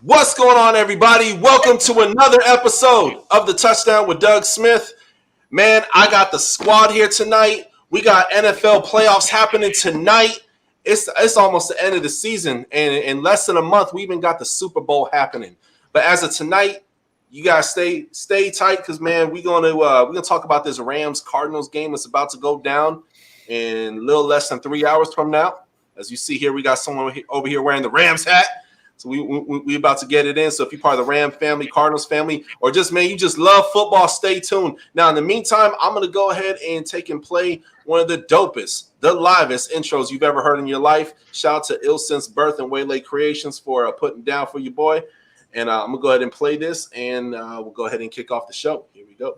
What's going on, everybody? Welcome to another episode of the Touchdown with Doug Smith. Man, I got the squad here tonight. We got NFL playoffs happening tonight. It's almost the end of the season, and in less than a month, we even got the Super Bowl happening. But as of tonight, you guys stay tight because man, we're gonna talk about this Rams Cardinals game that's about to go down in a little less than 3 hours from now. As you see here, we got someone over here wearing the Rams hat. So we about to get it in. So if you're part of the Ram family, Cardinals family, or just, man, you just love football, stay tuned. Now, in the meantime, I'm going to go ahead and take and play one of the dopest, the livest intros you've ever heard in your life. Shout out to Ill Sense Birth and Waylay Creations for putting down for your boy. And I'm going to go ahead and play this, and we'll go ahead and kick off the show. Here we go.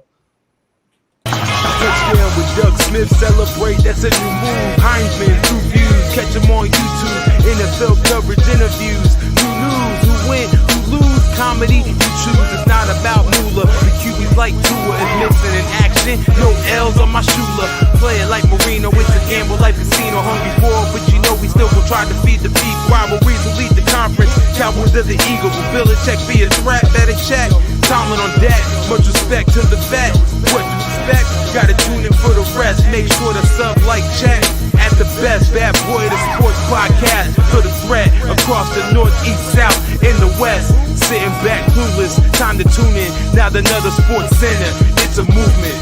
Touchdown with Doug Smith, celebrate, that's a new move. Heinzman, 2 views, catch him on YouTube. NFL coverage, interviews, new news, who win, who lose, comedy, you choose. It's not about moolah, the QB's like Tua is missing in action. No L's on my shooter, play it like Marino, it's a gamble like casino. Hungry for it, but you know we still gon' try to feed the beef. Rivalries will lead the conference, Cowboys of the Eagles. Will Belichick be a threat, better check. Tomlin on deck, much respect to the vet. What to expect? Gotta tune in for the rest. Make sure to sub, like, check. At the best, bad boy, the sports podcast for the threat across the north, east, south, in the west. Sitting back, clueless, time to tune in. Now another sports center, it's a movement.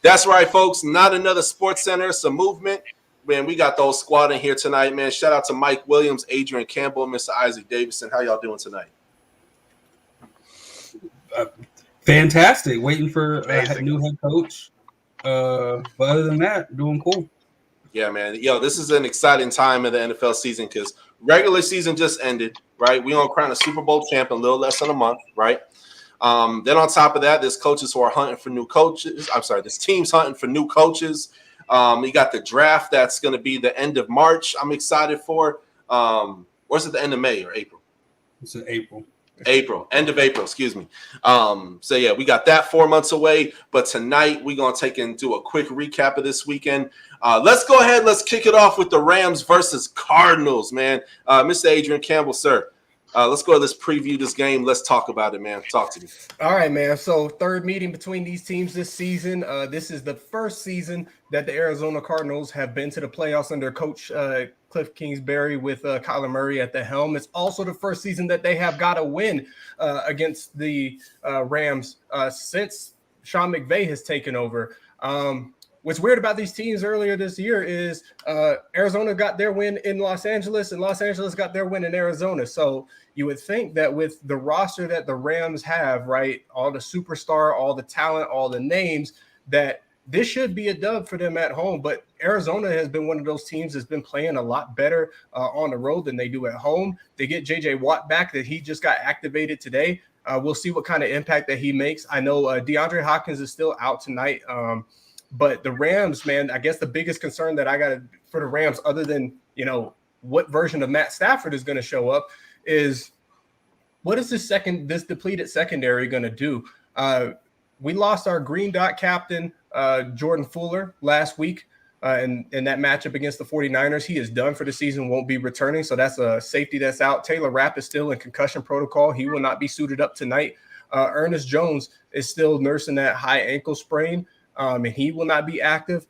That's right, folks. Not another sports center, it's a movement. Man, we got those squad in here tonight, man. Shout out to Mike Williams, Adrian Campbell, Mr. Isaac Davidson. How y'all doing tonight? Fantastic. Waiting for a new head coach. But other than that, doing cool. Yeah, man. Yo, this is an exciting time of the NFL season because regular season just ended, right? We gonna crown a Super Bowl champ in a little less than a month, right? Then on top of that, there's coaches who are hunting for new coaches. This team's hunting for new coaches. You got the draft that's going to be the end of March. I'm excited for. Or is it the end of May or April? It's in April. End of April, excuse me. So, yeah, we got that 4 months away. But tonight, we're going to take and do a quick recap of this weekend. Let's go ahead. Let's kick it off with the Rams versus Cardinals, man. Mr. Adrian Campbell, sir. Let's go. Let's preview this game. Let's talk about it, man. Talk to me. All right, man. So third meeting between these teams this season. This is the first season that the Arizona Cardinals have been to the playoffs under Coach Cliff Kingsbury with Kyler Murray at the helm. It's also the first season that they have got a win against the Rams since Sean McVay has taken over. What's weird about these teams earlier this year is Arizona got their win in Los Angeles and Los Angeles got their win in Arizona. So you would think that with the roster that the Rams have, right, all the superstar, all the talent, all the names, that this should be a dub for them at home. But Arizona has been one of those teams that's been playing a lot better on the road than they do at home. They get J.J. Watt back that he just got activated today. We'll see what kind of impact that he makes. I know DeAndre Hopkins is still out tonight. But the Rams, man, I guess the biggest concern that I got for the Rams, other than, you know, what version of Matt Stafford is going to show up, is what is this depleted secondary going to do? We lost our green dot captain, Jordan Fuller, last week in that matchup against the 49ers. He is done for the season, won't be returning. So that's a safety that's out. Taylor Rapp is still in concussion protocol. He will not be suited up tonight. Ernest Jones is still nursing that high ankle sprain. And he will not be active.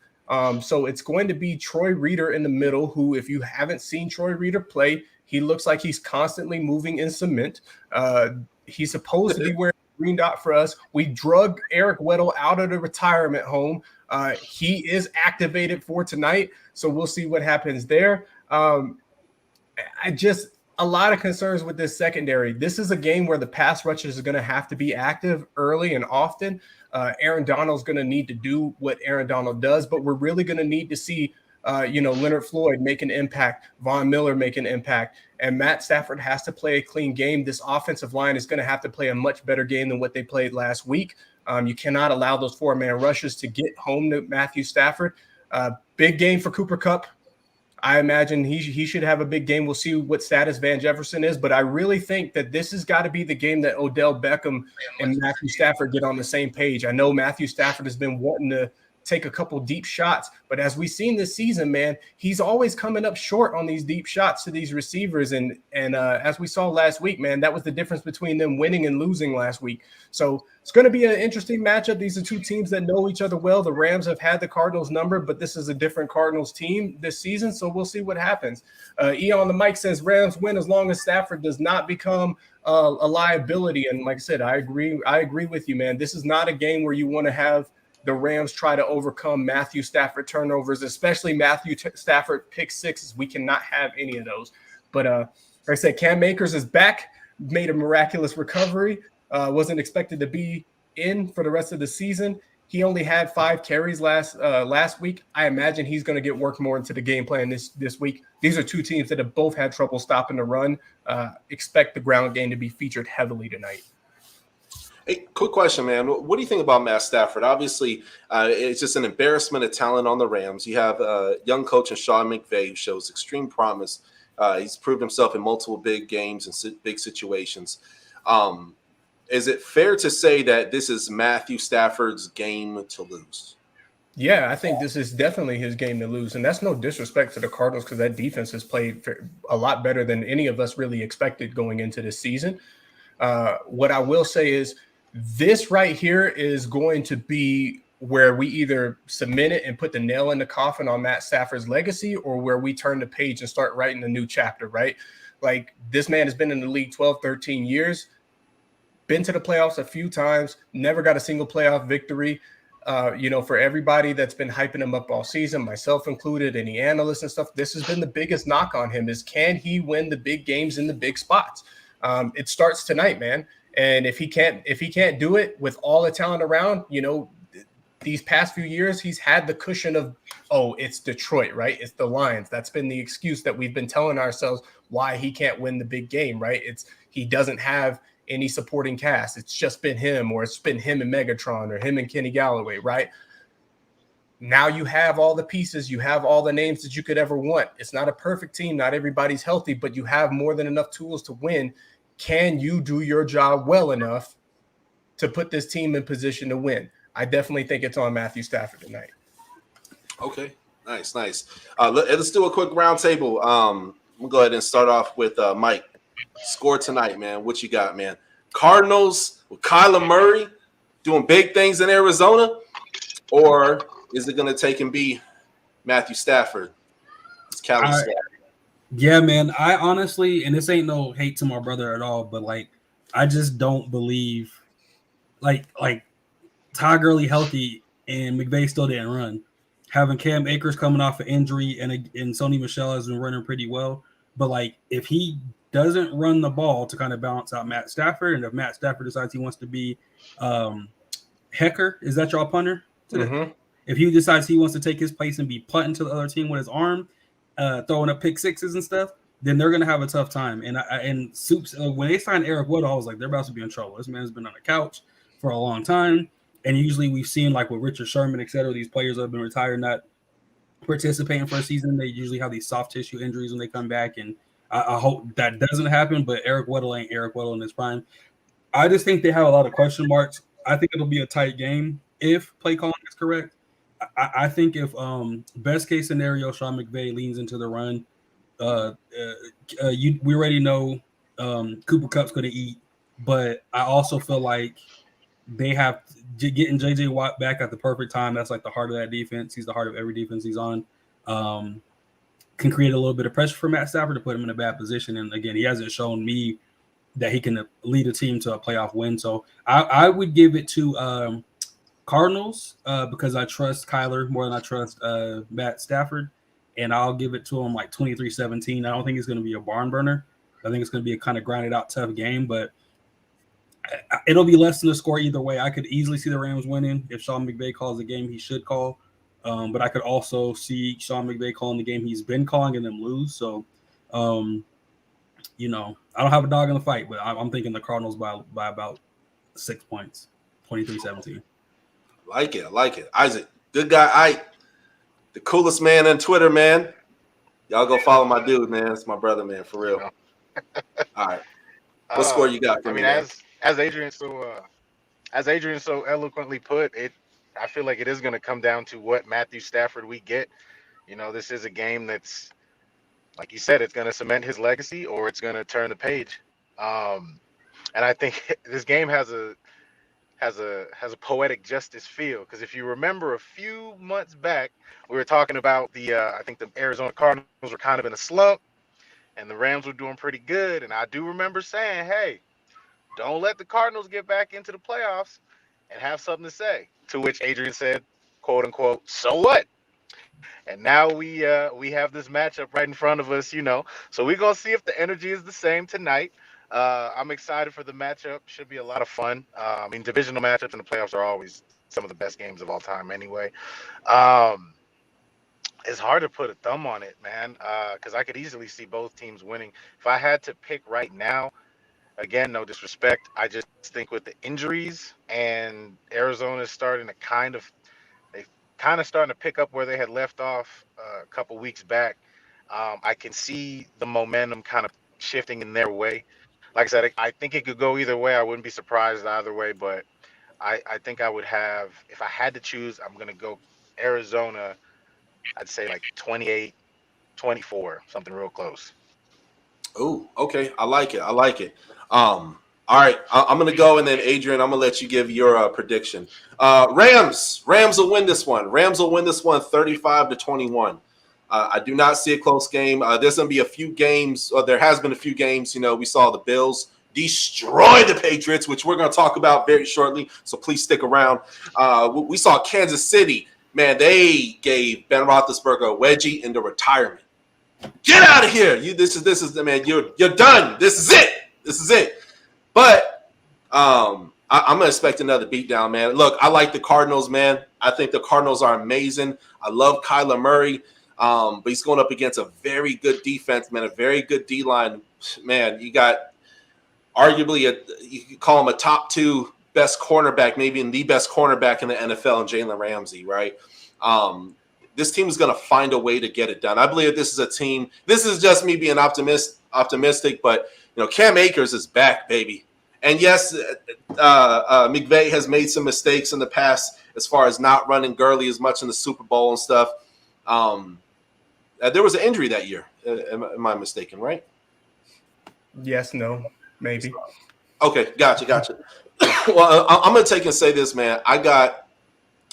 So it's going to be Troy Reeder in the middle, who, if you haven't seen Troy Reeder play, he looks like he's constantly moving in cement. He's supposed to be wearing a green dot for us. We drug Eric Weddle out of the retirement home. He is activated for tonight, so we'll see what happens there. A lot of concerns with this secondary. This is a game where the pass rushers are going to have to be active early and often. Aaron Donald's going to need to do what Aaron Donald does, but we're really going to need to see, Leonard Floyd make an impact, Von Miller make an impact, and Matt Stafford has to play a clean game. This offensive line is going to have to play a much better game than what they played last week. You cannot allow those four-man rushes to get home to Matthew Stafford. Big game for Cooper Kupp. I imagine he should have a big game. We'll see what status Van Jefferson is, but I really think that this has got to be the game that Odell Beckham and Matthew Stafford get on the same page. I know Matthew Stafford has been wanting take a couple deep shots. But as we've seen this season, man, he's always coming up short on these deep shots to these receivers. And as we saw last week, man, that was the difference between them winning and losing last week. So it's going to be an interesting matchup. These are two teams that know each other well. The Rams have had the Cardinals number, but this is a different Cardinals team this season. So we'll see what happens. E on the mic says Rams win as long as Stafford does not become a liability. And like I said, I agree with you, man. This is not a game where you want to have the Rams try to overcome Matthew Stafford turnovers, especially Matthew Stafford pick sixes. We cannot have any of those. But like I said, Cam Akers is back, made a miraculous recovery. Wasn't expected to be in for the rest of the season. He only had 5 carries last week. I imagine he's going to get worked more into the game plan this week. These are two teams that have both had trouble stopping the run. Expect the ground game to be featured heavily tonight. Hey, quick question, man. What do you think about Matt Stafford? Obviously, it's just an embarrassment of talent on the Rams. You have a young coach in Sean McVay who shows extreme promise. He's proved himself in multiple big games and big situations. Is it fair to say that this is Matthew Stafford's game to lose? Yeah, I think this is definitely his game to lose. And that's no disrespect to the Cardinals because that defense has played a lot better than any of us really expected going into this season. What I will say is this right here is going to be where we either submit it and put the nail in the coffin on Matt Stafford's legacy or where we turn the page and start writing a new chapter, right? Like this man has been in the league 12, 13 years, been to the playoffs a few times, never got a single playoff victory. For everybody that's been hyping him up all season, myself included, any analysts and stuff, this has been the biggest knock on him is can he win the big games in the big spots? It starts tonight, man. And if he can't do it with all the talent around, these past few years, he's had the cushion of, it's Detroit, right? It's the Lions. That's been the excuse that we've been telling ourselves why he can't win the big game, right? He doesn't have any supporting cast. It's just been him, or it's been him and Megatron, or him and Kenny Galloway, right? Now you have all the pieces, you have all the names that you could ever want. It's not a perfect team, not everybody's healthy, but you have more than enough tools to win. Can you do your job well enough to put this team in position to win? I definitely think it's on Matthew Stafford tonight. Okay, nice. Let's do a quick roundtable. We'll go ahead and start off with Mike. Score tonight, man. What you got, man? Cardinals with Kyler Murray doing big things in Arizona, or is it going to take and be Matthew Stafford? It's Cali Stafford. Yeah, man. I honestly, and this ain't no hate to my brother at all, but I just don't believe, Todd Gurley healthy and McVay still didn't run. Having Cam Akers coming off an injury and Sony Michel has been running pretty well, but if he doesn't run the ball to kind of balance out Matt Stafford, and if Matt Stafford decides he wants to be Hecker, is that y'all punter? Mm-hmm. If he decides he wants to take his place and be punting to the other team with his arm, throwing up pick sixes and stuff, then they're going to have a tough time. And Soups, when they signed Eric Wood, I was like, they're about to be in trouble. This man's been on the couch for a long time. And usually we've seen with Richard Sherman, et cetera, these players have been retired, not participating for a season. They usually have these soft tissue injuries when they come back. And I hope that doesn't happen, but Eric Weddle ain't Eric Weddle in his prime. I just think they have a lot of question marks. I think it'll be a tight game if play calling is correct. I think if best case scenario, Sean McVay leans into the run, we already know Cooper Kupp's going to eat, but I also feel like they have getting J.J. Watt back at the perfect time. That's the heart of that defense. He's the heart of every defense he's on. Can create a little bit of pressure for Matt Stafford to put him in a bad position. And again, he hasn't shown me that he can lead a team to a playoff win. So I would give it to Cardinals because I trust Kyler more than I trust Matt Stafford. And I'll give it to him 23-17. I don't think it's going to be a barn burner. I think it's going to be a kind of grinded out tough game, but it'll be less than a score either way. I could easily see the Rams winning if Sean McVay calls the game he should call. But I could also see Sean McVay calling the game he's been calling and them lose. So, I don't have a dog in the fight, but I'm thinking the Cardinals by about 6 points, 23-17. I like it. Isaac, good guy. Ike, the coolest man on Twitter, man. Y'all go follow my dude, man. It's my brother, man, for real. All right. What score you got for me? As Adrian so eloquently put, I feel like it is going to come down to what Matthew Stafford we get. You know, this is a game that's, like you said, it's going to cement his legacy or it's going to turn the page. And I think this game has a poetic justice feel, because if you remember a few months back, we were talking about the I think the Arizona Cardinals were kind of in a slump and the Rams were doing pretty good, and I do remember saying, hey, don't let the Cardinals get back into the playoffs and have something to say, to which Adrian said, quote unquote, so what? And now we have this matchup right in front of us, you know. So we're gonna see if the energy is the same tonight. I'm excited for the matchup. Should be a lot of fun. I mean, divisional matchups in the playoffs are always some of the best games of all time, anyway. Um, it's hard to put a thumb on it, man, because I could easily see both teams winning. If I had to pick right now, again, no disrespect, I just think with the injuries and Arizona is starting to they kind of starting to pick up where they had left off a couple weeks back. I can see the momentum kind of shifting in their way. Like I said, I think it could go either way. I wouldn't be surprised either way, but I think I would have, if I had to choose, I'm going to go Arizona. I'd say like 28-24, something real close. Oh, okay. I like it. I like it. All right. I'm going to go, and then Adrian, I'm going to let you give your prediction. Rams will win this one. Rams will win this one 35-21. I do not see a close game. There's going to be a few games. There has been a few games. You know, we saw the Bills destroy the Patriots, which we're going to talk about very shortly. So please stick around. We saw Kansas City. Man, they gave Ben Roethlisberger a wedgie into retirement. Get out of here! This is the man. You're done. This is it. But I'm gonna expect another beatdown, man. Look, I like the Cardinals, man. I think the Cardinals are amazing. I love Kyler Murray, but he's going up against a very good defense, man. A very good D line, man. You got arguably you could call him a top 2 best cornerback, maybe in the best cornerback in the NFL, and Jalen Ramsey, right? This team is going to find a way to get it done. I believe this is a team. This is just me being optimistic, but you know, Cam Akers is back, baby. And yes, McVay has made some mistakes in the past as far as not running Gurley as much in the Super Bowl and stuff. There was an injury that year. Am I mistaken, right? Yes, no, maybe. Okay, gotcha. Well, I'm going to take and say this, man. I got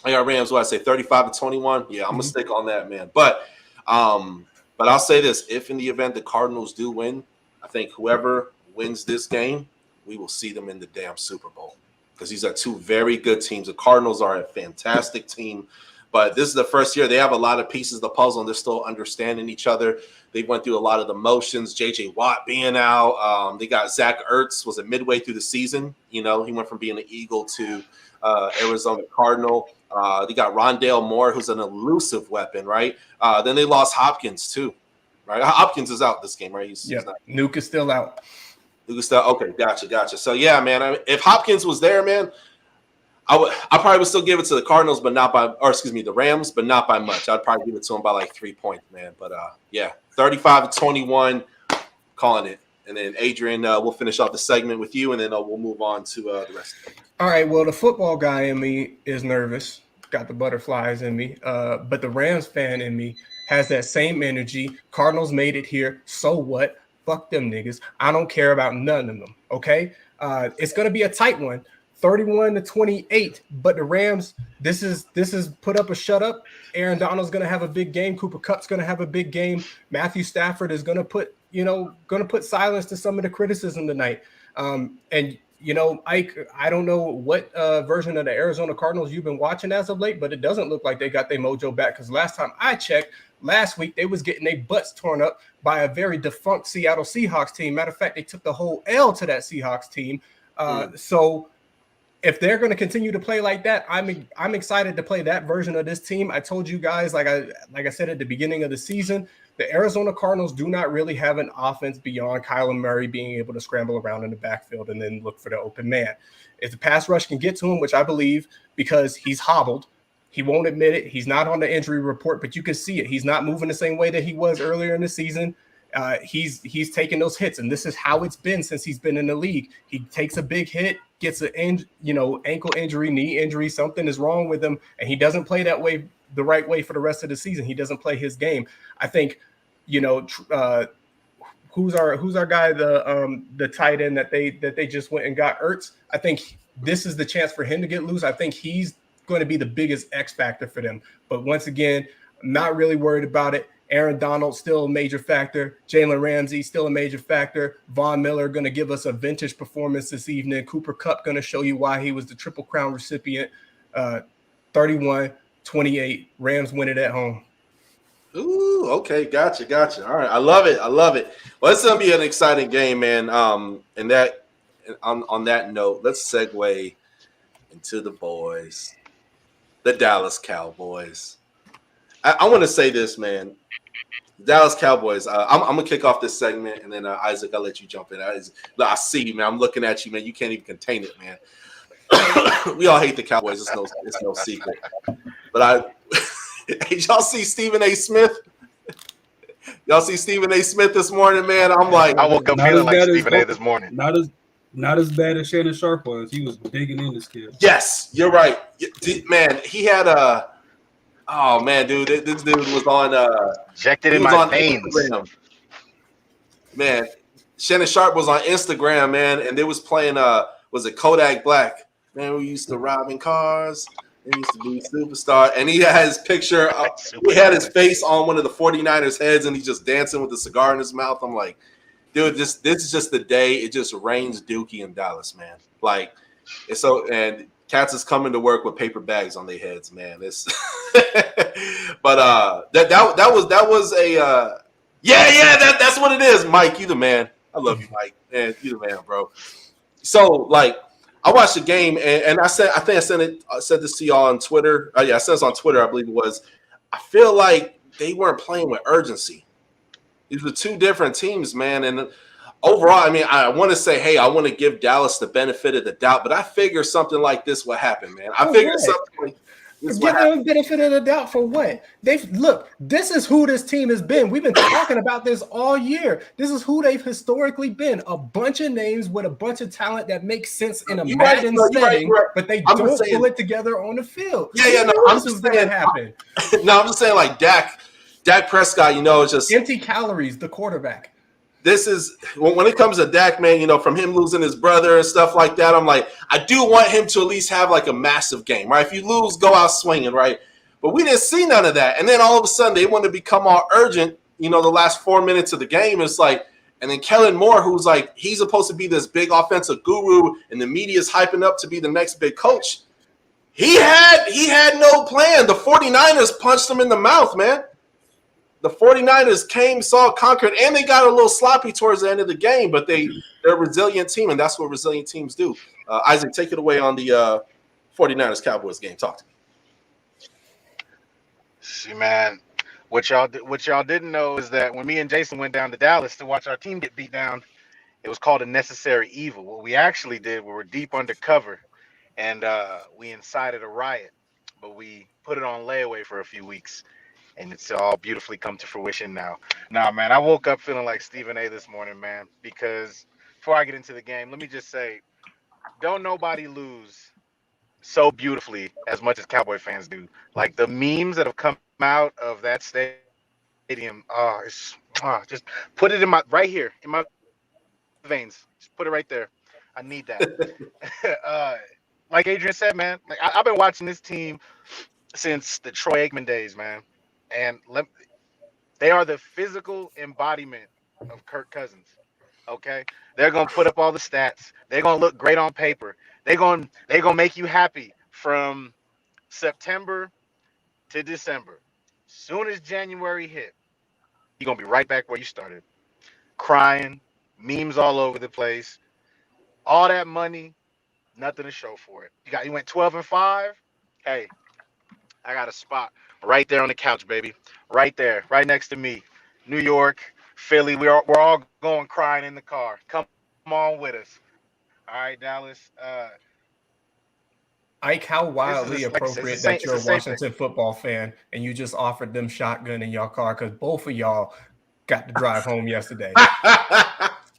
Rams, what I say, 35-21. Yeah, I'm going to stick on that, man. But I'll say this. If in the event the Cardinals do win, I think whoever wins this game, we will see them in the damn Super Bowl, because these are two very good teams. The Cardinals are a fantastic team, but this is the first year. They have a lot of pieces of the puzzle, and they're still understanding each other. They went through a lot of the motions, J.J. Watt being out. They got Zach Ertz, was it midway through the season? You know, he went from being an Eagle to Arizona Cardinal. They got Rondale Moore, who's an elusive weapon, right? Then they lost Hopkins, too, right? Hopkins is out this game, right? He's not. Nuke is still out. Okay, gotcha. So, yeah, man, if Hopkins was there, man, I probably would still give it to the Cardinals, but not by, or excuse me, the Rams, but not by much. I'd probably give it to them by like 3 points, man. But, yeah, 35-21, calling it. And then, Adrian, we'll finish off the segment with you, and then we'll move on to the rest of it. All right, well, the football guy in me is nervous, got the butterflies in me, but the Rams fan in me has that same energy. Cardinals made it here, so what? Fuck them niggas. I don't care about none of them, okay? It's going to be a tight one, 31-28, but the Rams, this is put up or shut up. Aaron Donald's going to have a big game. Cooper Kupp's going to have a big game. Matthew Stafford is going to put silence to some of the criticism tonight. And you know, Ike, I don't know what version of the Arizona Cardinals you've been watching as of late, but it doesn't look like they got their mojo back, because last time I checked, last week, they was getting their butts torn up by a very defunct Seattle Seahawks team. Matter of fact, they took the whole L to that Seahawks team. So if they're going to continue to play like that, I'm excited to play that version of this team. I told you guys, like I said at the beginning of the season, the Arizona Cardinals do not really have an offense beyond Kyler Murray being able to scramble around in the backfield and then look for the open man. If the pass rush can get to him, which I believe, because he's hobbled, he won't admit it. He's not on the injury report, but you can see it. He's not moving the same way that he was earlier in the season. he's taking those hits, and this is how it's been since he's been in the league. He takes a big hit, gets an ankle injury, knee injury, something is wrong with him, and he doesn't play the right way for the rest of the season. He doesn't play his game. I think, who's our guy, the tight end that they just went and got, Ertz. I think this is the chance for him to get loose. I think he's going to be the biggest X factor for them. But once again, I'm not really worried about it. Aaron Donald still a major factor. Jalen Ramsey still a major factor. Von Miller going to give us a vintage performance this evening. Cooper Kupp going to show you why he was the Triple Crown recipient. 31-28. Rams win it at home. Ooh, okay, gotcha. All right, I love it. Well, it's gonna be an exciting game, man. And that on that note, let's segue into the boys, the Dallas Cowboys. I want to say this, man. Dallas Cowboys. I'm gonna kick off this segment, and then Isaac, I'll let you jump in. I see you, man. I'm looking at you, man. You can't even contain it, man. We all hate the Cowboys. It's no secret. But did y'all see Stephen A. Smith? Y'all see Stephen A. Smith this morning, man? I'm like, I woke up feeling like Stephen A. this morning. Not as bad as Shannon Sharp was. He was digging in this kid. Yes, you're right, man. He had a. Oh man, dude, this dude was on. Injected in my veins. Instagram. Man, Shannon Sharp was on Instagram, man, and they was playing. Was it Kodak Black? Man, we used to rob in cars. He used to be a superstar, and he had his picture. He had his face on one of the 49ers heads, and he's just dancing with a cigar in his mouth. I'm like, dude, this is just the day. It just rains Dookie in Dallas, man. Like, it's so, and cats is coming to work with paper bags on their heads, man. It's, but that was a that's what it is, Mike. You the man. I love you, Mike. Man, you the man, bro. So like. I watched the game, and I said I said this to y'all on Twitter. I said this on Twitter, I believe it was. I feel like they weren't playing with urgency. These were two different teams, man. And overall, I mean, I want to say, hey, I want to give Dallas the benefit of the doubt, but I figure something like this would happen, man. I figured something like this would happen. Give them benefit of the doubt for what? Look, this is who this team has been. We've been talking about this all year. This is who they've historically been. A bunch of names with a bunch of talent that makes sense in a Madden setting, but they don't pull it together on the field. I'm just saying happen. No, I'm just saying like Dak Prescott, it's just empty calories, the quarterback. This is when it comes to Dak, man, from him losing his brother and stuff like that. I'm like, I do want him to at least have like a massive game, right? If you lose, go out swinging, right? But we didn't see none of that. And then all of a sudden they want to become all urgent, the last 4 minutes of the game. It's like, and then Kellen Moore, who's like, he's supposed to be this big offensive guru and the media's hyping up to be the next big coach. He had no plan. The 49ers punched him in the mouth, man. The 49ers came, saw, conquered, and they got a little sloppy towards the end of the game, but they're a resilient team, and that's what resilient teams do. Isaac, take it away on the 49ers-Cowboys game. Talk to me. See, man, what y'all didn't know is that when me and Jason went down to Dallas to watch our team get beat down, it was called a necessary evil. What we actually did, we were deep undercover, and we incited a riot, but we put it on layaway for a few weeks. And it's all beautifully come to fruition now. Nah, man, I woke up feeling like Stephen A. this morning, man, because before I get into the game, let me just say, don't nobody lose so beautifully as much as Cowboy fans do. Like the memes that have come out of that stadium, just put it right here in my veins. Just put it right there. I need that. Like Adrian said, man, like I've been watching this team since the Troy Aikman days, man. And they are the physical embodiment of Kirk Cousins. Okay, they're gonna put up all the stats. They're gonna look great on paper. They're gonna make you happy from September to December. Soon as January hit, you're gonna be right back where you started, crying, memes all over the place, all that money, nothing to show for it. You went 12-5. Hey, I got a spot right there on the couch, baby. Right there, right next to me. New York, Philly, we're all going crying in the car. Come on with us. All right, Dallas. Ike, how wildly appropriate that you're a Washington football fan and you just offered them shotgun in your car, because both of y'all got to drive home yesterday.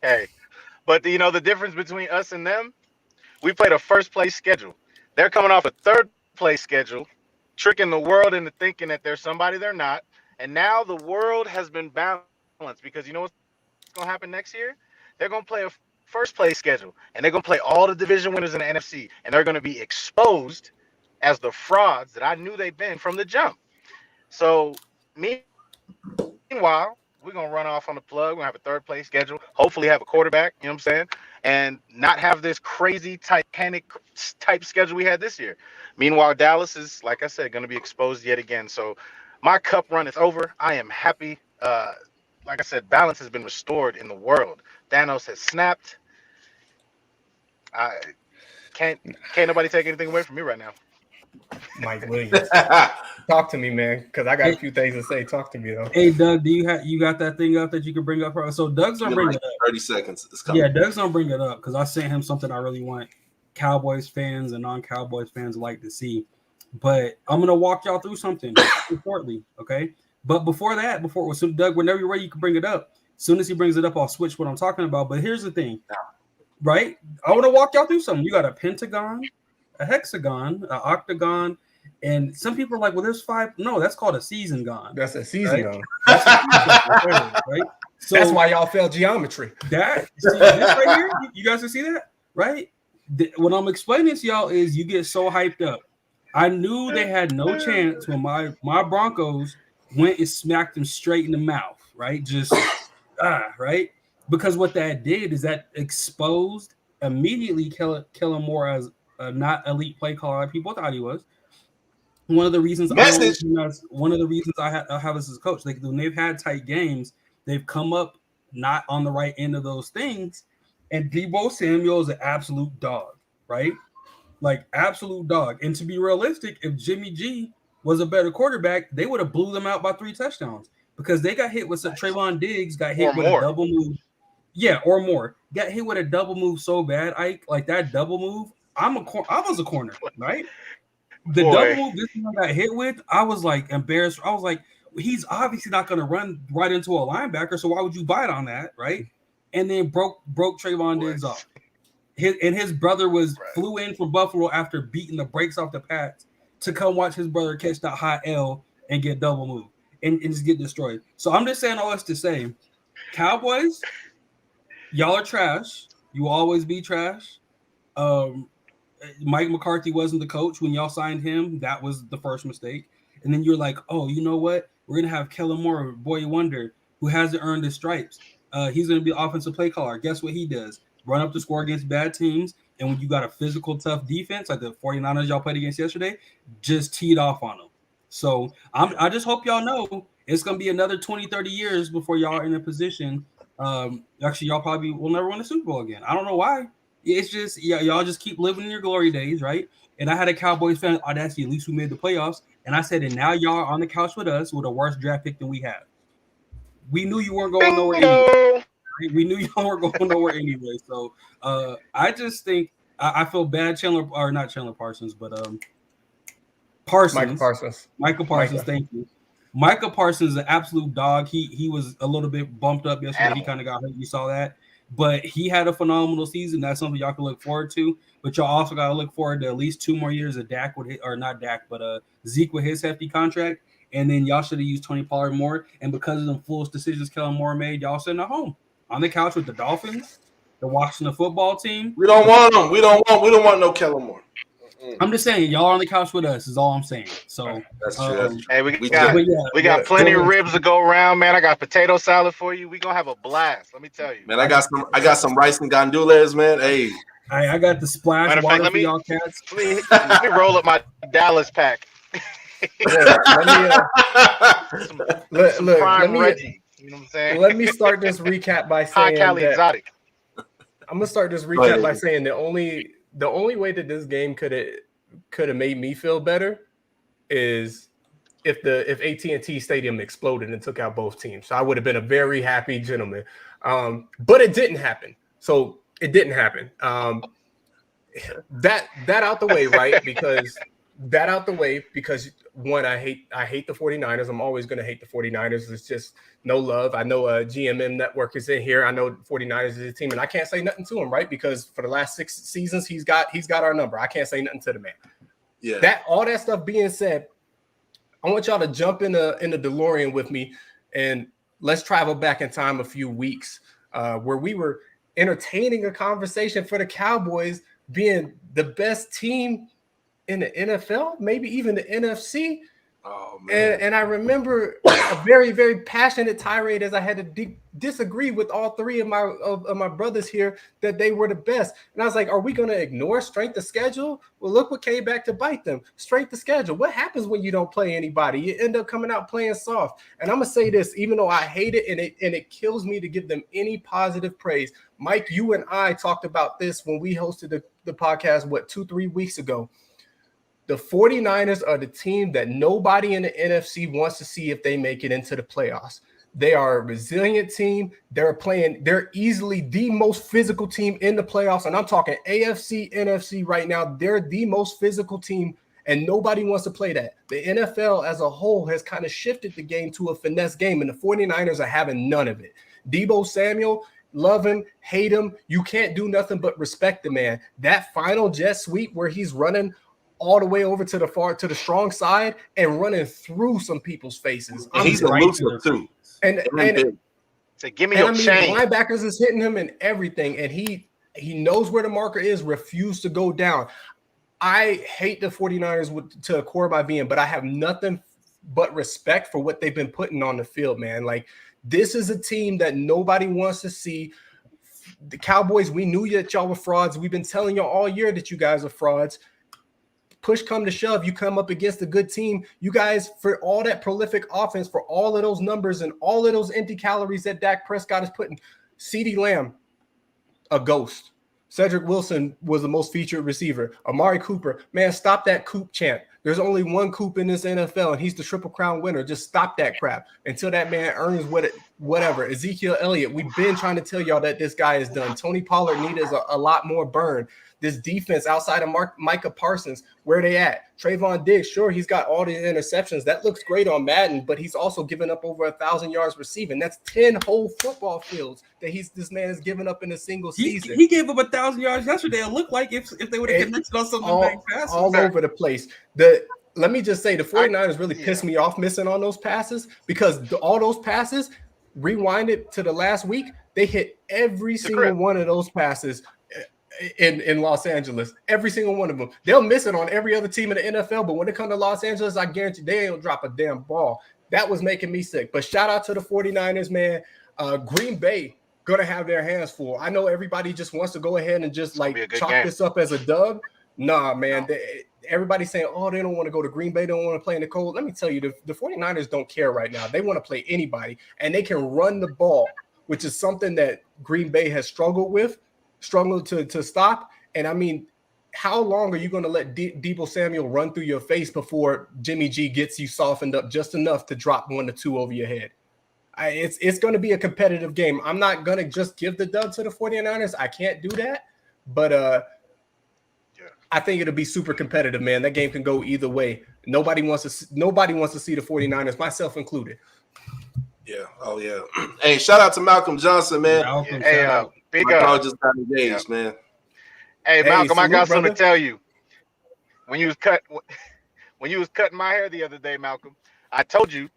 Hey, but the difference between us and them, we played a first place schedule. They're coming off a third place schedule, tricking the world into thinking that they're somebody they're not. And now the world has been balanced because you know what's going to happen next year? They're going to play a first place schedule, and they're going to play all the division winners in the NFC, and they're going to be exposed as the frauds that I knew they've been from the jump. So, meanwhile, we're going to run off on the plug. We're going to have a third place schedule, hopefully have a quarterback, you know what I'm saying, and not have this crazy Titanic type schedule we had this year. Meanwhile, Dallas is, like I said, going to be exposed yet again. So my cup run is over. I am happy. Like I said, balance has been restored in the world. Thanos has snapped. I can't nobody take anything away from me right now. Mike Williams, talk to me, man, because I got a few things to say. Talk to me though. Hey, Doug, do you got that thing up that you can bring up? So Doug's gonna bring it up. 30 seconds. It's coming. Yeah, Doug's gonna bring it up because I sent him something I really want Cowboys fans and non-Cowboys fans like to see. But I'm gonna walk y'all through something shortly, okay? But before so Doug, whenever you're ready, you can bring it up. As soon as he brings it up, I'll switch what I'm talking about. But here's the thing, right? I want to walk y'all through something. You got a pentagon, a hexagon, an octagon, and some people are like, well, there's 5. No, that's called a season gone. That's a season gone. That's a season gone, right? So that's why y'all failed geometry. That see, this right here, you guys can see that, right? What I'm explaining to y'all is you get so hyped up. I knew they had no chance when my Broncos went and smacked them straight in the mouth, right? Just right? Because what that did is that exposed immediately Kellen Moore as a not elite play caller like people thought he was. One of the reasons I have this as a coach, like when they've had tight games, they've come up not on the right end of those things. And Deebo Samuel is an absolute dog, right? Like absolute dog. And to be realistic, if Jimmy G was a better quarterback, they would have blew them out by 3 touchdowns because they got hit with some Trayvon Diggs got hit with a double move. Yeah, or more. Got hit with a double move so bad, Ike. Like that double move. I was a corner, right? The double move this one got hit with, I was like embarrassed. I was like, he's obviously not going to run right into a linebacker, so why would you bite on that, right? And then broke Trayvon Diggs off. His brother flew in from Buffalo after beating the brakes off the Pats to come watch his brother catch that high L and get double move and just get destroyed. So I'm just saying all this to say, Cowboys, y'all are trash. You will always be trash. Mike McCarthy wasn't the coach when y'all signed him. That was the first mistake. And then you're like, oh, you know what? We're going to have Kellen Moore, boy wonder, who hasn't earned his stripes. He's going to be offensive play caller. Guess what he does? Run up the score against bad teams. And when you got a physical, tough defense like the 49ers y'all played against yesterday, just teed off on them. So I just hope y'all know it's going to be another 20, 30 years before y'all are in a position. Actually, y'all probably will never win a Super Bowl again. I don't know why. It's just y'all just keep living in your glory days, right? And I had a Cowboys fan audacity, at least we made the playoffs. And I said, and now y'all are on the couch with us with a worse draft pick than we have. We knew you weren't going nowhere anyway. We knew y'all weren't going nowhere anyway. So I just think I feel bad, not Chandler Parsons, but Parsons. Michael Parsons, thank you. Michael Parsons is an absolute dog. He was a little bit bumped up yesterday. He kind of got hurt. You saw that. But he had a phenomenal season. That's something y'all can look forward to. But y'all also got to look forward to at least 2 more years of Zeke with his hefty contract. And then y'all should have used Tony Pollard more. And because of the foolish decisions Kellen Moore made, y'all sitting at home on the couch with the Dolphins, the Washington football team. We don't want them. We don't want no Kellen Moore. I'm just saying, y'all are on the couch with us is all I'm saying. So that's true. Hey, we got plenty of ribs to go around, man. I got potato salad for you. We gonna have a blast. Let me tell you, man. I got some rice and gandules, man. Hey, I got the splash water for y'all cats. Let me roll up my Dallas pack. Let me start this recap by saying Cali exotic. I'm gonna start this recap by saying the only way that this game could have made me feel better is if AT&T Stadium exploded and took out both teams. So I would have been a very happy gentleman. But it didn't happen. So it didn't happen. That out the way, right? Because that out the way, because one, I hate the 49ers. I'm always going to hate the 49ers. It's just no love. I know GMM Network is in here. I know 49ers is a team, and I can't say nothing to him, right? Because for the last 6 seasons, he's got our number. I can't say nothing to the man. Yeah. That all that stuff being said, I want y'all to jump in the DeLorean with me, and let's travel back in time a few weeks, where we were entertaining a conversation for the Cowboys being the best team in the NFL, maybe even the NFC. Oh, man. And I remember a very, very passionate tirade as I had to disagree with all three of my brothers here that they were the best. And I was like, are we going to ignore strength of schedule? Well, look what came back to bite them. Strength of schedule. What happens when you don't play anybody? You end up coming out playing soft. And I'm going to say this, even though I hate it and it kills me to give them any positive praise. Mike, you and I talked about this when we hosted the podcast, 2-3 weeks ago. The 49ers are the team that nobody in the NFC wants to see if they make it into the playoffs. They are a resilient team. They're easily the most physical team in the playoffs. And I'm talking AFC, NFC right now. They're the most physical team, and nobody wants to play that. The NFL as a whole has kind of shifted the game to a finesse game, and the 49ers are having none of it. Deebo Samuel, love him, hate him. You can't do nothing but respect the man. That final jet sweep where he's running all the way over to the strong side and running through some people's faces. He's elusive too. And say, give me your chain. Linebackers is hitting him and everything, and he knows where the marker is, refused to go down. I hate the 49ers to a core of my being, but I have nothing but respect for what they've been putting on the field, man. Like, this is a team that nobody wants to see. The Cowboys, we knew that y'all were frauds. We've been telling y'all all year that you guys are frauds. Push come to shove, you come up against a good team. You guys, for all that prolific offense, for all of those numbers and all of those empty calories that Dak Prescott is putting, CeeDee Lamb, a ghost. Cedric Wilson was the most featured receiver. Amari Cooper, man, stop that Coop chant. There's only one Coop in this NFL, and he's the Triple Crown winner. Just stop that crap until that man earns whatever. Ezekiel Elliott, we've been trying to tell y'all that this guy is done. Tony Pollard needs a lot more burn. This defense outside of Micah Parsons, where they at? Trayvon Diggs, sure, he's got all the interceptions. That looks great on Madden, but he's also given up over 1,000 yards receiving. That's 10 whole football fields that this man has given up in a single season. He gave up 1,000 yards yesterday. It looked like if they would have connected on something back fast. All over the place. Let me just say, the 49ers really pissed me off missing on those passes, because all those passes, rewind it to the last week, they hit every single one of those passes in Los Angeles. Every single one of them. They'll miss it on every other team in the NFL, but when it comes to Los Angeles, I guarantee they don't drop a damn ball. That was making me sick. But shout out to the 49ers, man. Green Bay gonna have their hands full. I know everybody just wants to go ahead and just chalk this up as a dub. Nah, man. Everybody's saying, oh, they don't want to go to Green Bay, don't want to play in the cold. Let me tell you, the 49ers don't care right now. They want to play anybody, and they can run the ball, which is something that Green Bay has struggled to stop. And I mean, how long are you going to let Deebo Samuel run through your face before Jimmy G gets you softened up just enough to drop 1 or 2 over your head? It's going to be a competitive game. I'm not going to just give the dub to the 49ers. I can't do that. But I think it'll be super competitive, man. That game can go either way. Nobody wants to see the 49ers, myself included. Yeah. Oh, yeah. Hey, shout out to Malcolm Johnson, man. Hey, big up. Just got engaged, man. Hey, Malcolm, I got something to tell you. When you was cutting my hair the other day, Malcolm, I told you,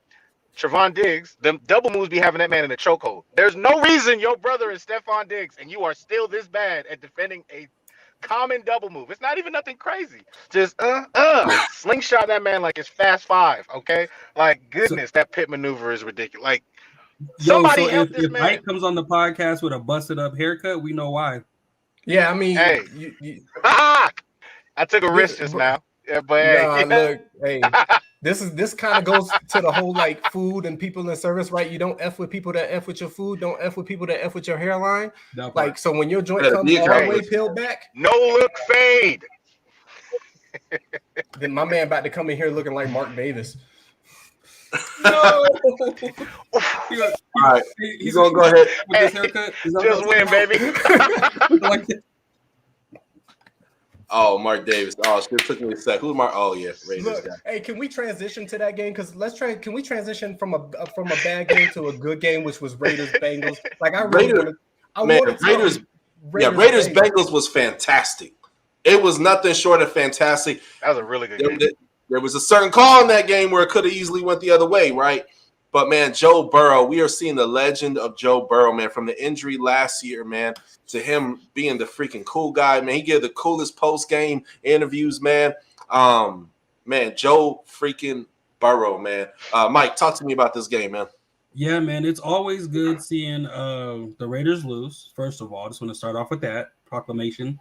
Trevon Diggs, them double moves be having that man in a chokehold. There's no reason your brother is Stephon Diggs and you are still this bad at defending a common double move. It's not even nothing crazy. Just slingshot that man like it's Fast 5. Okay, like goodness, that pit maneuver is ridiculous. Like somebody help this man. If Mike comes on the podcast with a busted up haircut, we know why. Yeah, I mean, hey, I took a risk just now. Yeah, but look, hey, this kind of goes to the whole like food and people in service, right? You don't F with people that F with your food, don't F with people that F with your hairline. Like, so when your joint comes all the way peeled back, no look fade. Then my man about to come in here looking like Mark Davis. No. All right, he's gonna go ahead with this haircut. Just win, baby. Oh, Mark Davis. Oh, shit, took me a sec. Who's Mark? Oh, yeah, Raiders Look, guy. hey, can we transition to that game? Because can we transition from a bad game to a good game, which was Raiders Bengals? Like I really Raiders, want to talk Raiders Raiders Bengals was fantastic. It was nothing short of fantastic. That was a really good game. There was a certain call in that game where it could have easily went the other way, right? But, man, Joe Burrow, we are seeing the legend of Joe Burrow, man, from the injury last year, man, to him being the freaking cool guy, man. He gave the coolest post-game interviews, man. Man, Joe freaking Burrow, man. Mike, talk to me about this game, man. Yeah, man, it's always good seeing the Raiders lose. First of all, I just want to start off with that proclamation.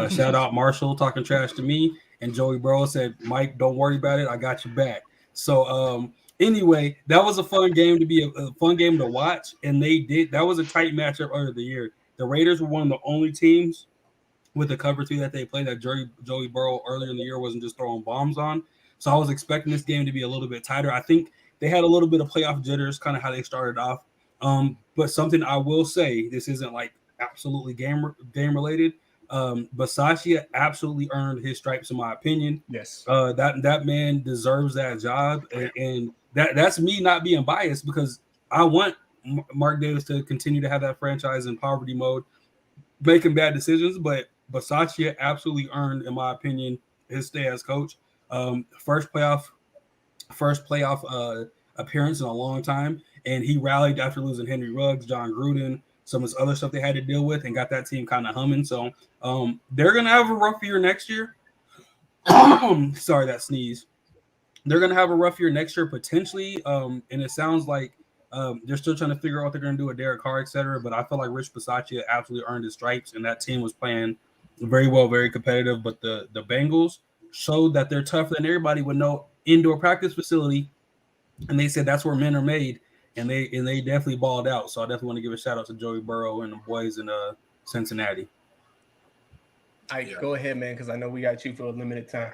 Shout out Marshall talking trash to me, and Joey Burrow said, "Mike, don't worry about it. I got your back." So, anyway, that was a fun game to be a fun game to watch, and they did. That was a tight matchup earlier the year. The Raiders were one of the only teams with the cover two that they played that Joey Burrow earlier in the year wasn't just throwing bombs on. So I was expecting this game to be a little bit tighter. I think they had a little bit of playoff jitters, kind of how they started off. But something I will say, this isn't like absolutely game related. Bisaccia absolutely earned his stripes, in my opinion. Yes. That man deserves that job, and that's me not being biased because I want Mark Davis to continue to have that franchise in poverty mode, making bad decisions. But Bisaccia absolutely earned, in my opinion, his stay as coach. First playoff appearance in a long time, and he rallied after losing Henry Ruggs, John Gruden, some of his other stuff they had to deal with, and got that team kind of humming. So they're gonna have a rough year next year. Sorry, that sneeze. They're gonna have a rough year next year potentially, and it sounds like they're still trying to figure out what they're gonna do with Derek Carr, etc. But I feel like Rich Bisaccia absolutely earned his stripes, and that team was playing very well, very competitive. But the Bengals showed that they're tougher than everybody with no indoor practice facility, and they said that's where men are made, and they definitely balled out. So I definitely want to give a shout out to Joey Burrow and the boys in Cincinnati. Go ahead, man, because I know we got you for a limited time.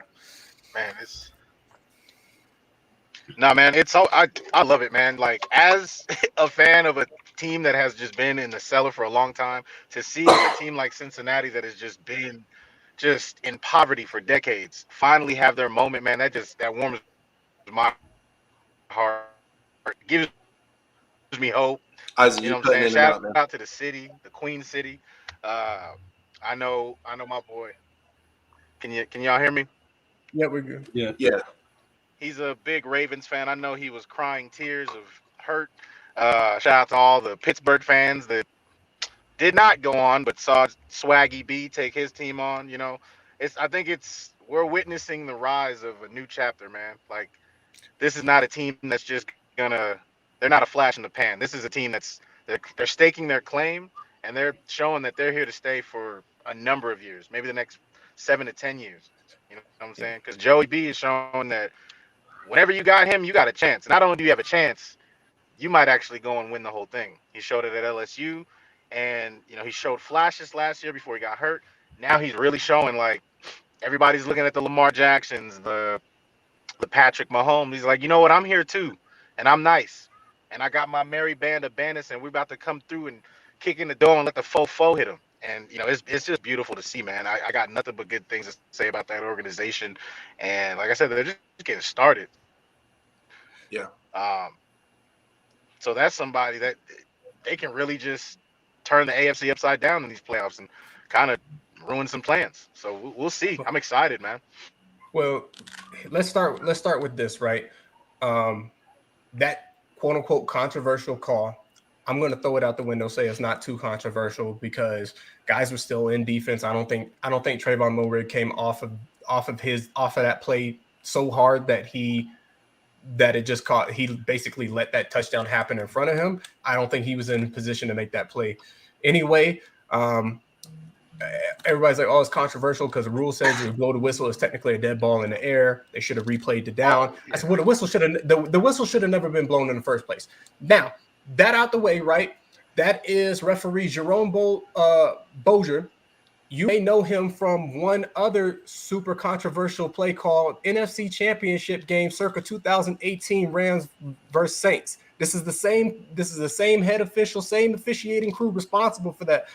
Man, it's so I love it, man. Like, as a fan of a team that has just been in the cellar for a long time, to see a team like Cincinnati that has just been just in poverty for decades finally have their moment, man. That warms my heart, gives me hope. Isaac, you know what I'm saying? Shout out to the city, the Queen City. I know my boy. Can y'all hear me? Yeah, we're good. Yeah. He's a big Ravens fan. I know he was crying tears of hurt. Shout out to all the Pittsburgh fans that did not go on, but saw Swaggy B take his team on. You know, I think we're witnessing the rise of a new chapter, man. Like, this is not a team that's just they're not a flash in the pan. This is a team they're staking their claim, and they're showing that they're here to stay for a number of years, maybe the next 7 to 10 years. You know what I'm saying? Because Joey B is showing that whenever you got him, you got a chance. Not only do you have a chance, you might actually go and win the whole thing. He showed it at LSU, and he showed flashes last year before he got hurt. Now he's really showing, like, everybody's looking at the Lamar Jacksons, the Patrick Mahomes. He's like, you know what? I'm here too, and I'm nice, and I got my merry band of bandits, and we're about to come through and kick in the door and let the fofo hit him. And it's just beautiful to see, man. I got nothing but good things to say about that organization, and like I said, they're just getting started. Yeah. So that's somebody that they can really just turn the AFC upside down in these playoffs and kind of ruin some plans. So we'll see. I'm excited, man. Well, let's start with this, right? That quote unquote controversial call, I'm going to throw it out the window, say it's not too controversial because guys were still in defense. I don't think Trayvon Mulray came off of that play so hard that he basically let that touchdown happen in front of him. I don't think he was in a position to make that play anyway. Everybody's like, oh, it's controversial because the rule says if you blow the whistle, it's technically a dead ball in the air. They should have replayed the down. I said, well, the whistle should have never been blown in the first place. Now, that out the way, right? That is referee Jerome Bozier. You may know him from one other super controversial play called NFC Championship game circa 2018 Rams versus Saints. This is the same head official, same officiating crew responsible for that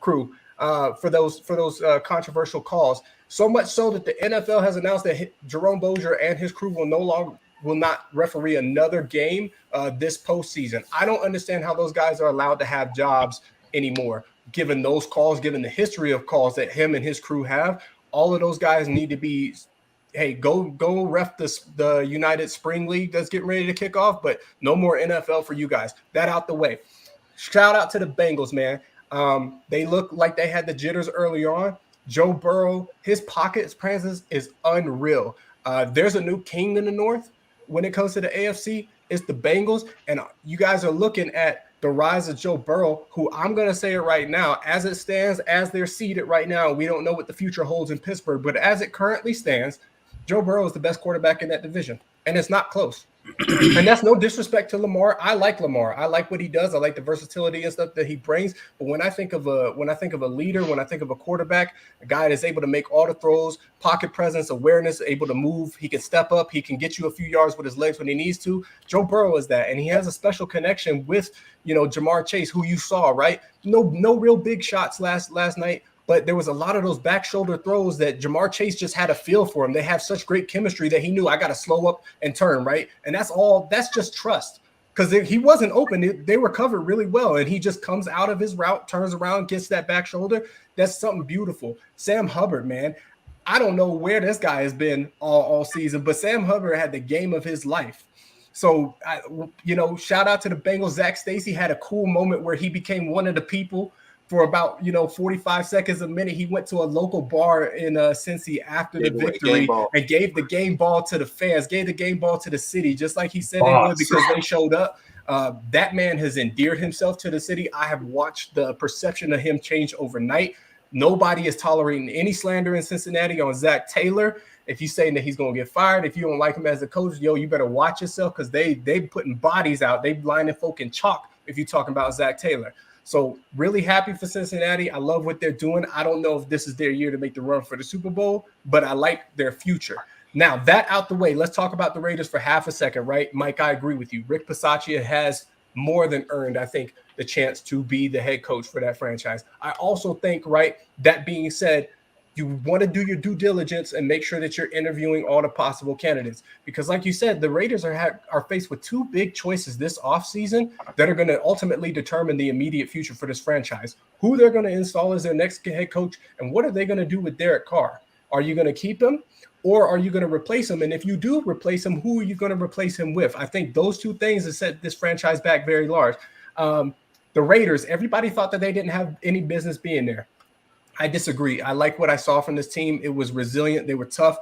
crew, for those controversial calls. So much so that the NFL has announced that Jerome Bozier and his crew will not referee another game this postseason. I don't understand how those guys are allowed to have jobs anymore, given those calls, given the history of calls that him and his crew have. All of those guys need to be, hey, go ref the United Spring League that's getting ready to kick off, but no more NFL for you guys. That out the way. Shout out to the Bengals, man. They look like they had the jitters early on. Joe Burrow, his pocket presence is unreal. There's a new king in the North when it comes to the AFC. It's the Bengals, and you guys are looking at the rise of Joe Burrow, who I'm going to say it right now, as it stands, as they're seated right now, we don't know what the future holds in Pittsburgh, but as it currently stands, Joe Burrow is the best quarterback in that division, and it's not close. And that's no disrespect to Lamar. I like Lamar. I like what he does. I like the versatility and stuff that he brings. But when I think of a leader, when I think of a quarterback, a guy that's able to make all the throws, pocket presence, awareness, able to move, he can step up, he can get you a few yards with his legs when he needs to. Joe Burrow is that, and he has a special connection with Jamar Chase, who you saw, right? No real big shots last night. But there was a lot of those back shoulder throws that Jamar Chase just had a feel for him. They have such great chemistry that he knew I got to slow up and turn, right? And that's just trust, because he wasn't open. They were covered really well, and he just comes out of his route, turns around, gets that back shoulder. That's something beautiful. Sam Hubbard, man, I don't know where this guy has been all season, but Sam Hubbard had the game of his life. So, shout out to the Bengals. Zach Stacy had a cool moment where he became one of the people for about 45 seconds a minute. He went to a local bar in Cincy after the victory and gave the game ball to the fans, gave the game ball to the city, just like he said they would, because they showed up. That man has endeared himself to the city. I have watched the perception of him change overnight. Nobody is tolerating any slander in Cincinnati on Zach Taylor. If you're saying that he's going to get fired, if you don't like him as a coach, you better watch yourself, because they putting bodies out. They blinding folk in chalk if you're talking about Zach Taylor. So really happy for Cincinnati. I love what they're doing. I don't know if this is their year to make the run for the Super Bowl, but I like their future. Now, that out the way, let's talk about the Raiders for half a second, right? Mike, I agree with you. Rick Bisaccia has more than earned, I think, the chance to be the head coach for that franchise. I also think, right, that being said, you want to do your due diligence and make sure that you're interviewing all the possible candidates, because like you said, the Raiders are faced with two big choices this offseason that are going to ultimately determine the immediate future for this franchise. Who they're going to install as their next head coach, and what are they going to do with Derek Carr? Are you going to keep him, or are you going to replace him? And if you do replace him, who are you going to replace him with? I think those two things have set this franchise back very large. The Raiders, everybody thought that they didn't have any business being there. I disagree. I like what I saw from this team. It was resilient. They were tough,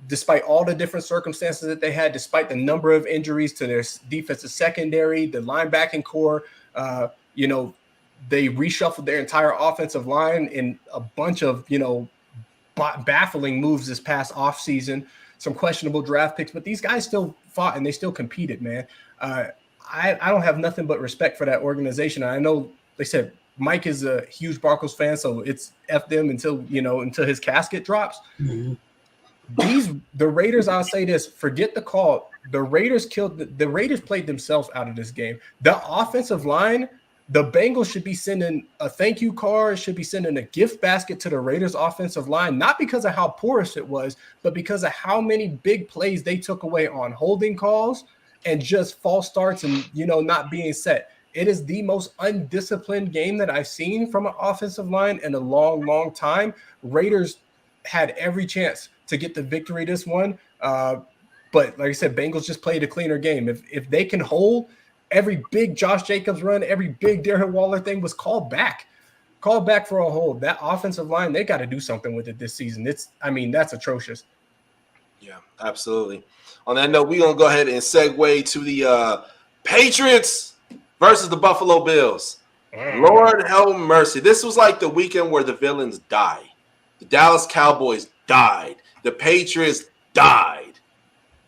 despite all the different circumstances that they had, despite the number of injuries to their defensive secondary, the linebacking core. They reshuffled their entire offensive line in a bunch of, baffling moves this past offseason, some questionable draft picks, but these guys still fought and they still competed, man. I don't have nothing but respect for that organization. I know they said Mike is a huge Broncos fan, so it's F them until his casket drops. Mm-hmm. The Raiders, I'll say this, forget the call. The Raiders the Raiders played themselves out of this game. The offensive line, the Bengals should be sending a thank you card, should be sending a gift basket to the Raiders offensive line, not because of how porous it was, but because of how many big plays they took away on holding calls and just false starts and, not being set. It is the most undisciplined game that I've seen from an offensive line in a long, long time. Raiders had every chance to get the victory this one. But like I said, Bengals just played a cleaner game. If they can hold, every big Josh Jacobs run, every big Darren Waller thing was called back for a hold. That offensive line, they got to do something with it this season. That's atrocious. Yeah, absolutely. On that note, we're going to go ahead and segue to the Patriots versus the Buffalo Bills. Lord have mercy. This was like the weekend where the villains died. The Dallas Cowboys died. The Patriots died.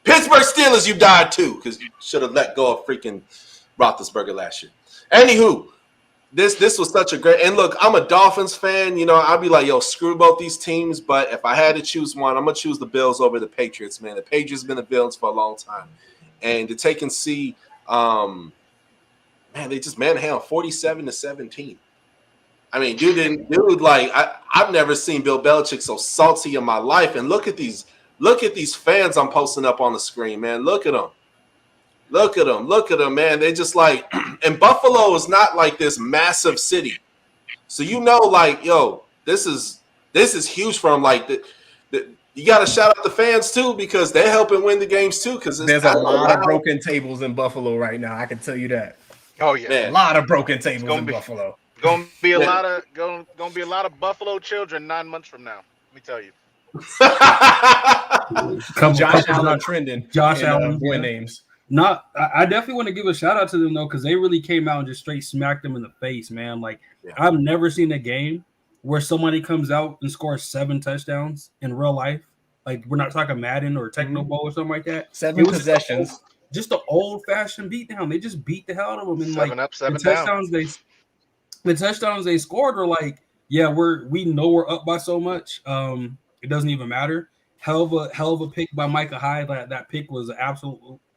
Pittsburgh Steelers, you died too, because you should have let go of freaking Roethlisberger last year. Anywho, this was such a great – and look, I'm a Dolphins fan. I'd be like, screw both these teams. But if I had to choose one, I'm going to choose the Bills over the Patriots, man. The Patriots have been the villains for a long time. And to take and see they just manhandled 47-17. I mean, like I've never seen Bill Belichick so salty in my life. And look at these fans I'm posting up on the screen, man. Look at them. Look at them, man. They just like, and Buffalo is not like this massive city. So like, yo, this is huge for them. Like, you got to shout out the fans too because they're helping win the games too. Because there's a lot of broken tables in Buffalo right now. I can tell you that. Oh yeah, man. A lot of broken tables in Buffalo. Gonna be a lot of Buffalo children 9 months from now. Let me tell you. Josh Allen trending. Josh Allen boy names. I definitely want to give a shout out to them though, because they really came out and just straight smacked them in the face, man. Like I've never seen a game where somebody comes out and scores 7 touchdowns in real life. Like we're not talking Madden or Techno Bowl or something like that. 7 possessions. Just an old-fashioned beatdown. They just beat the hell out of them. And 7 like up, 7 down. The touchdowns they scored are like, yeah, we know we're up by so much. It doesn't even matter. Hell of a pick by Micah Hyde. That pick was an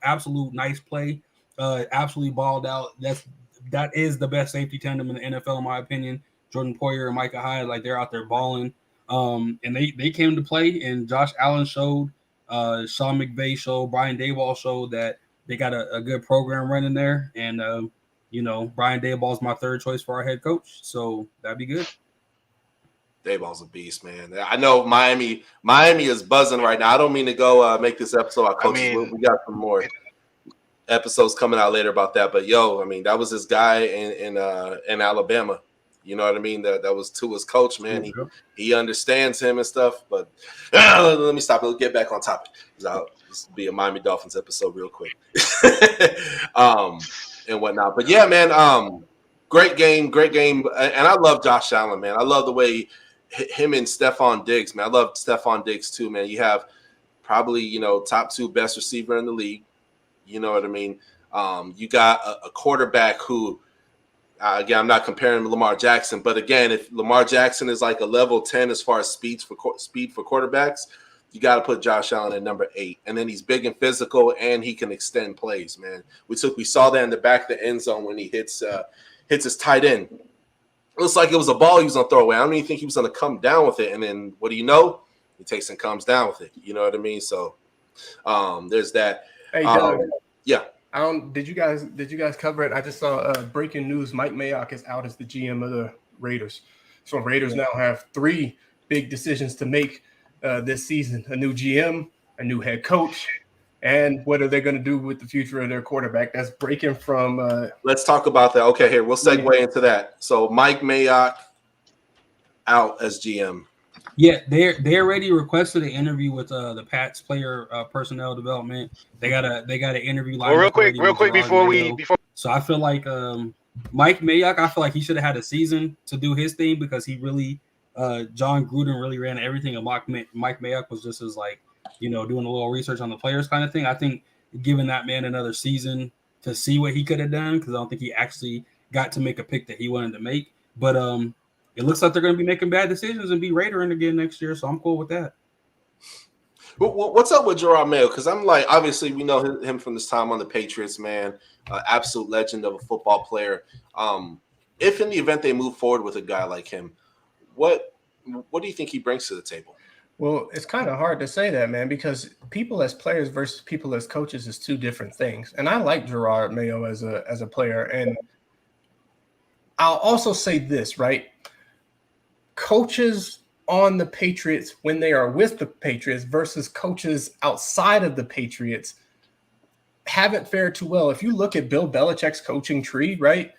absolute nice play. Absolutely balled out. That is the best safety tandem in the NFL, in my opinion. Jordan Poyer and Micah Hyde, like they're out there balling. And they came to play, and Josh Allen showed, Sean McVay showed, Brian Daboll showed that they got a good program running there. And Brian Daboll's my third choice for our head coach, so that'd be good. Daboll's a beast, man. I know Miami is buzzing right now. I don't mean to go make this episode our coaches. We got some more episodes coming out later about that. But that was this guy in Alabama. You know what I mean? That was Tua's coach, man. He understands him and stuff. But let me stop. Let's get back on topic. This will be a Miami Dolphins episode real quick. And whatnot. But yeah, man, great game. And I love Josh Allen, man. I love the way him and Stephon Diggs, man. I love Stephon Diggs too, man. You have probably, top 2 best receiver in the league. You know what I mean? You got a quarterback who, again, I'm not comparing him to Lamar Jackson, but again, if Lamar Jackson is like a level 10 as far as speed for quarterbacks, you got to put Josh Allen at number 8. And then he's big and physical, and he can extend plays, man. We saw that in the back of the end zone when he hits his tight end. It looks like it was a ball he was going to throw away. I don't even think he was going to come down with it. And then what do you know? He takes and comes down with it. You know what I mean? So there's that. Hey, Doug. Yeah. Did you guys cover it? I just saw breaking news. Mike Mayock is out as the GM of the Raiders. So Raiders now have 3 big decisions to make this season: a new GM, a new head coach, and what are they going to do with the future of their quarterback? That's breaking from. Let's talk about that. Okay, here we'll segue into that. So Mike Mayock out as GM. Yeah, they already requested an interview with the Pats player personnel development. They got an interview line. Well, real quick before. So I feel like Mike Mayock, I feel like he should have had a season to do his thing because he really John Gruden really ran everything, and Mike Mayock was just as like, doing a little research on the players kind of thing. I think giving that man another season to see what he could have done, because I don't think he actually got to make a pick that he wanted to make. But it looks like they're going to be making bad decisions and be Raidering again next year, so I'm cool with that. What's up with Gerard Mayo? Because I'm like, obviously we know him from this time on the Patriots, man. Absolute legend of a football player. If in the event they move forward with a guy like him, what do you think he brings to the table? Well, it's kind of hard to say that, man, because people as players versus people as coaches is 2 different things. And I like Gerard Mayo as a player. And I'll also say this, right? Coaches on the Patriots when they are with the Patriots versus coaches outside of the Patriots haven't fared too well. If you look at Bill Belichick's coaching tree, right,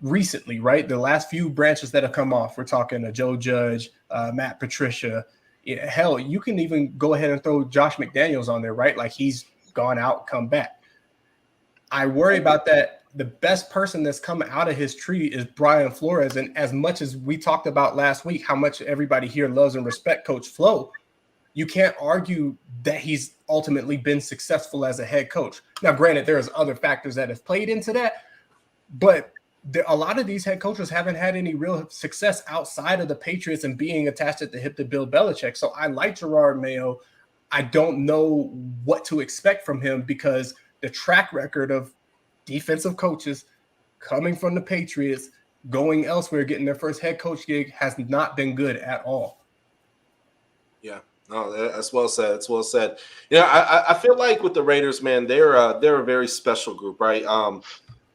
recently, right, the last few branches that have come off, we're talking Joe Judge, Matt Patricia. Hell, you can even go ahead and throw Josh McDaniels on there, right? Like he's gone out, come back. I worry about that. The best person that's come out of his tree is Brian Flores. And as much as we talked about last week, how much everybody here loves and respect Coach Flo, you can't argue that he's ultimately been successful as a head coach. Now, granted, there's other factors that have played into that, but a lot of these head coaches haven't had any real success outside of the Patriots and being attached at the hip to Bill Belichick. So I like Gerard Mayo. I don't know what to expect from him because the track record of defensive coaches coming from the Patriots going elsewhere, getting their first head coach gig has not been good at all. Yeah, no, that's well said. It's well said. Yeah, I feel like with the Raiders, man, they're a very special group, right?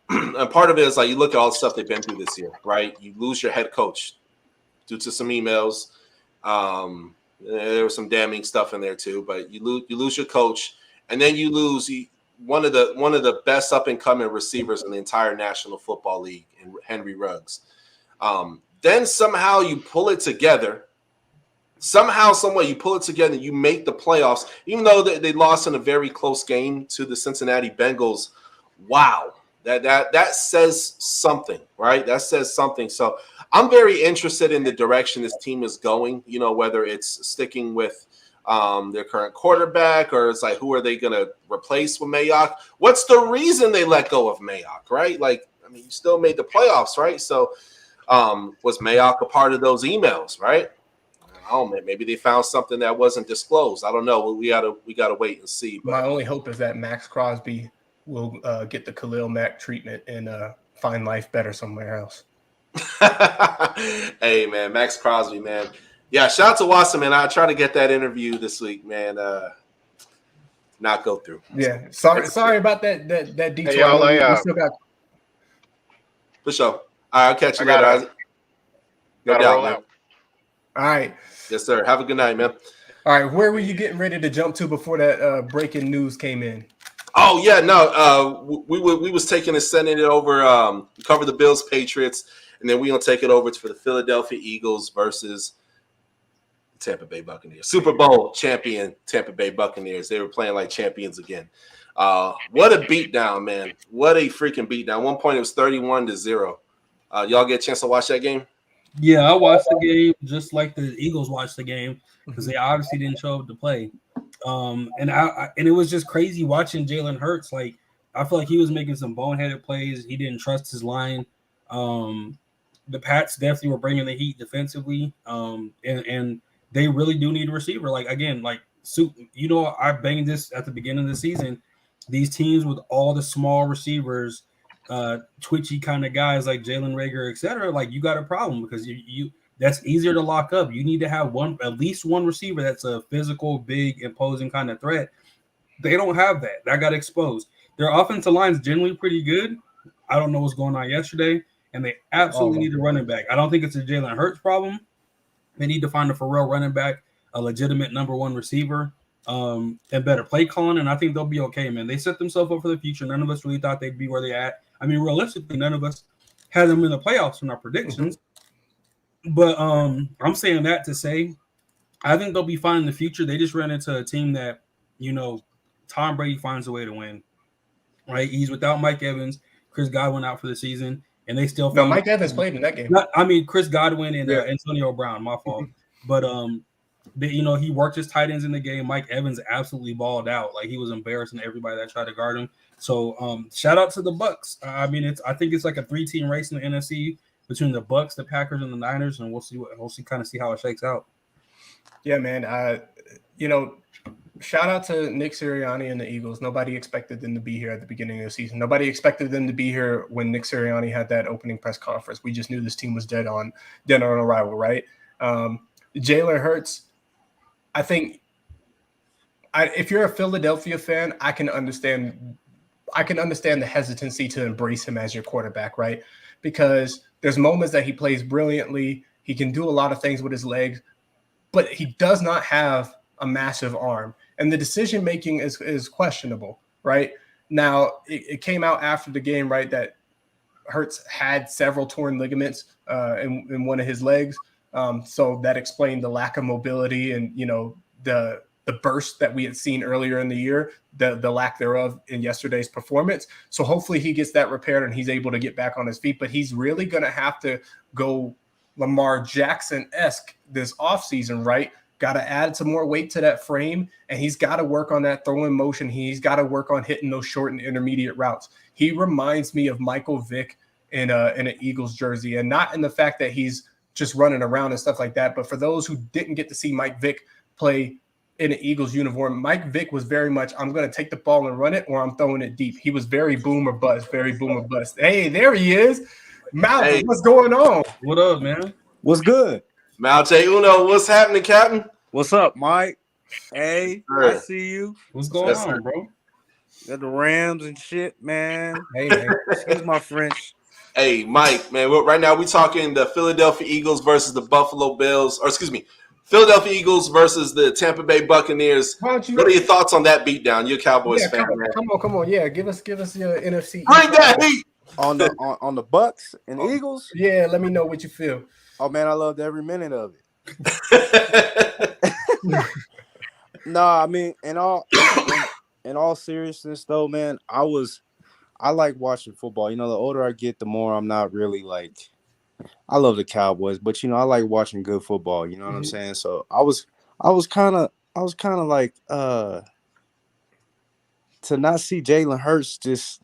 And part of it is like you look at all the stuff they've been through this year, right? You lose your head coach due to some emails. There was some damning stuff in there too, but you lose your coach, and then you lose one of the best up and coming receivers in the entire National Football League, in Henry Ruggs. Then somehow you pull it together. Somehow, someway, you pull it together. You make the playoffs, even though they lost in a very close game to the Cincinnati Bengals. Wow, that says something, right? That says something. So I'm very interested in the direction this team is going. You know, whether it's sticking with their current quarterback, or it's like, who are they going to replace with Mayock? What's the reason they let go of Mayock, right? Like, I mean, you still made the playoffs, right? So was Mayock a part of those emails, right? Oh man, maybe they found something that wasn't disclosed. I don't know. We gotta wait and see. But my only hope is that Max Crosby will get the Khalil Mack treatment and find life better somewhere else. Hey man, Max Crosby, man. Yeah, shout out to Watson, man. I tried to get that interview this week, man. Not go through. Yeah, sorry about that detour. Hey, y'all, we still got for sure. All right, I'll catch you later. Gotta roll out. All right. Yes, sir. Have a good night, man. All right, where were you getting ready to jump to before that breaking news came in? Oh yeah, no. We was taking and sending it over. Cover the Bills, Patriots, and then we gonna take it over for the Philadelphia Eagles versus Tampa Bay Buccaneers. Super Bowl champion Tampa Bay Buccaneers. They were playing like champions again. What a beatdown, man! What a freaking beatdown. At one point it was 31-0. Y'all get a chance to watch that game? Yeah, I watched the game just like the Eagles watched the game because they obviously didn't show up to play. And it was just crazy watching Jalen Hurts. Like, I feel like he was making some boneheaded plays. He didn't trust his line. The Pats definitely were bringing the heat defensively. And they really do need a receiver. Like, again, like, you know, I banged this at the beginning of the season. These teams with all the small receivers, twitchy kind of guys like Jalen Reagor, etc., like, you got a problem because you that's easier to lock up. You need to have at least one receiver that's a physical, big, imposing kind of threat. They don't have that. That got exposed. Their offensive line is generally pretty good. I don't know what's going on yesterday, and they absolutely need a running back. I don't think it's a Jalen Hurts problem. They need to find a for real running back, a legitimate number one receiver, and better play calling, and I think they'll be okay, man. They set themselves up for the future. None of us really thought they'd be where they're at. I mean, realistically, none of us had them in the playoffs in our predictions. But I'm saying that to say I think they'll be fine in the future. They just ran into a team that, you know, Tom Brady finds a way to win. Right? He's without Mike Evans. Chris Godwin out for the season, and they still no. Mike Evans played in that game. Chris Godwin and Antonio Brown. My fault. But you know, he worked his tight ends in the game. Mike Evans absolutely balled out. Like, he was embarrassing everybody that tried to guard him. So shout out to the Bucs. I mean, I think it's like a 3-team race in the NFC between the Bucs, the Packers, and the Niners, and we'll see how it shakes out. Yeah, man. You know, shout out to Nick Sirianni and the Eagles. Nobody expected them to be here at the beginning of the season. Nobody expected them to be here when Nick Sirianni had that opening press conference. We just knew this team was dead on arrival, right? Jalen Hurts, I think if you're a Philadelphia fan, I can understand the hesitancy to embrace him as your quarterback, right? Because there's moments that he plays brilliantly. He can do a lot of things with his legs, but he does not have a massive arm. And the decision-making is questionable, right? Now, it came out after the game, right, that Hurts had several torn ligaments in one of his legs. So that explained the lack of mobility and, you know, the burst that we had seen earlier in the year, the lack thereof in yesterday's performance. So hopefully he gets that repaired and he's able to get back on his feet. But he's really going to have to go Lamar Jackson-esque this offseason, right? Got to add some more weight to that frame, and he's got to work on that throwing motion. He's got to work on hitting those short and intermediate routes. He reminds me of Michael Vick in an Eagles jersey, and not in the fact that he's just running around and stuff like that. But for those who didn't get to see Mike Vick play in an Eagles uniform, Mike Vick was very much, I'm going to take the ball and run it, or I'm throwing it deep. He was very boom or bust, very boom or bust. Hey, there he is. Malcolm, Hey. what's going on? What up, man? What's good? Malte Uno, what's happening, Captain? What's up, Mike? Hey, I Sir. see you. What's going Yes, on, sir. bro? Got the Rams and shit, man. Hey, man. Excuse my French. Hey, Mike, man, right now we're talking the Philadelphia Eagles versus the Buffalo Bills, or excuse me, Philadelphia Eagles versus the Tampa Bay Buccaneers. Why don't you? What are your thoughts on that beatdown? You're a Cowboys Yeah, fan, man. come on. Yeah, give us your NFC. Bring that heat. On the Bucks and Eagles. Yeah, let me know what you feel. Oh man, I loved every minute of it. Nah, I mean, in all seriousness though, man, I like watching football. You know, the older I get, the more I'm not really like. I love the Cowboys, but you know, I like watching good football. You know what I'm saying? So I was kind of like to not see Jalen Hurts just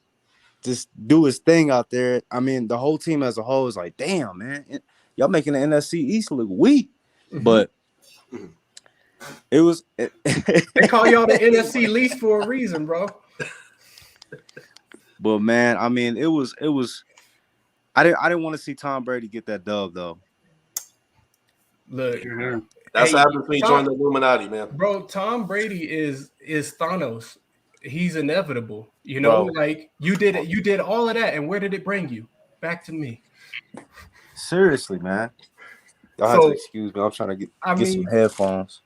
do his thing out there. I mean, the whole team as a whole is like, damn, man, y'all making the NFC East look weak. But it was. They call y'all the NFC least for a reason, bro. But man, I mean, it was. I didn't want to see Tom Brady get that dub though. Look, That's hey, what happens when you join the Illuminati, man. bro. Tom Brady is Thanos. He's inevitable. You know, Bro. like you did all of that, and where did it bring you? Back to me. Seriously, man. Y'all have So, to excuse me. I'm trying to get I some mean, headphones.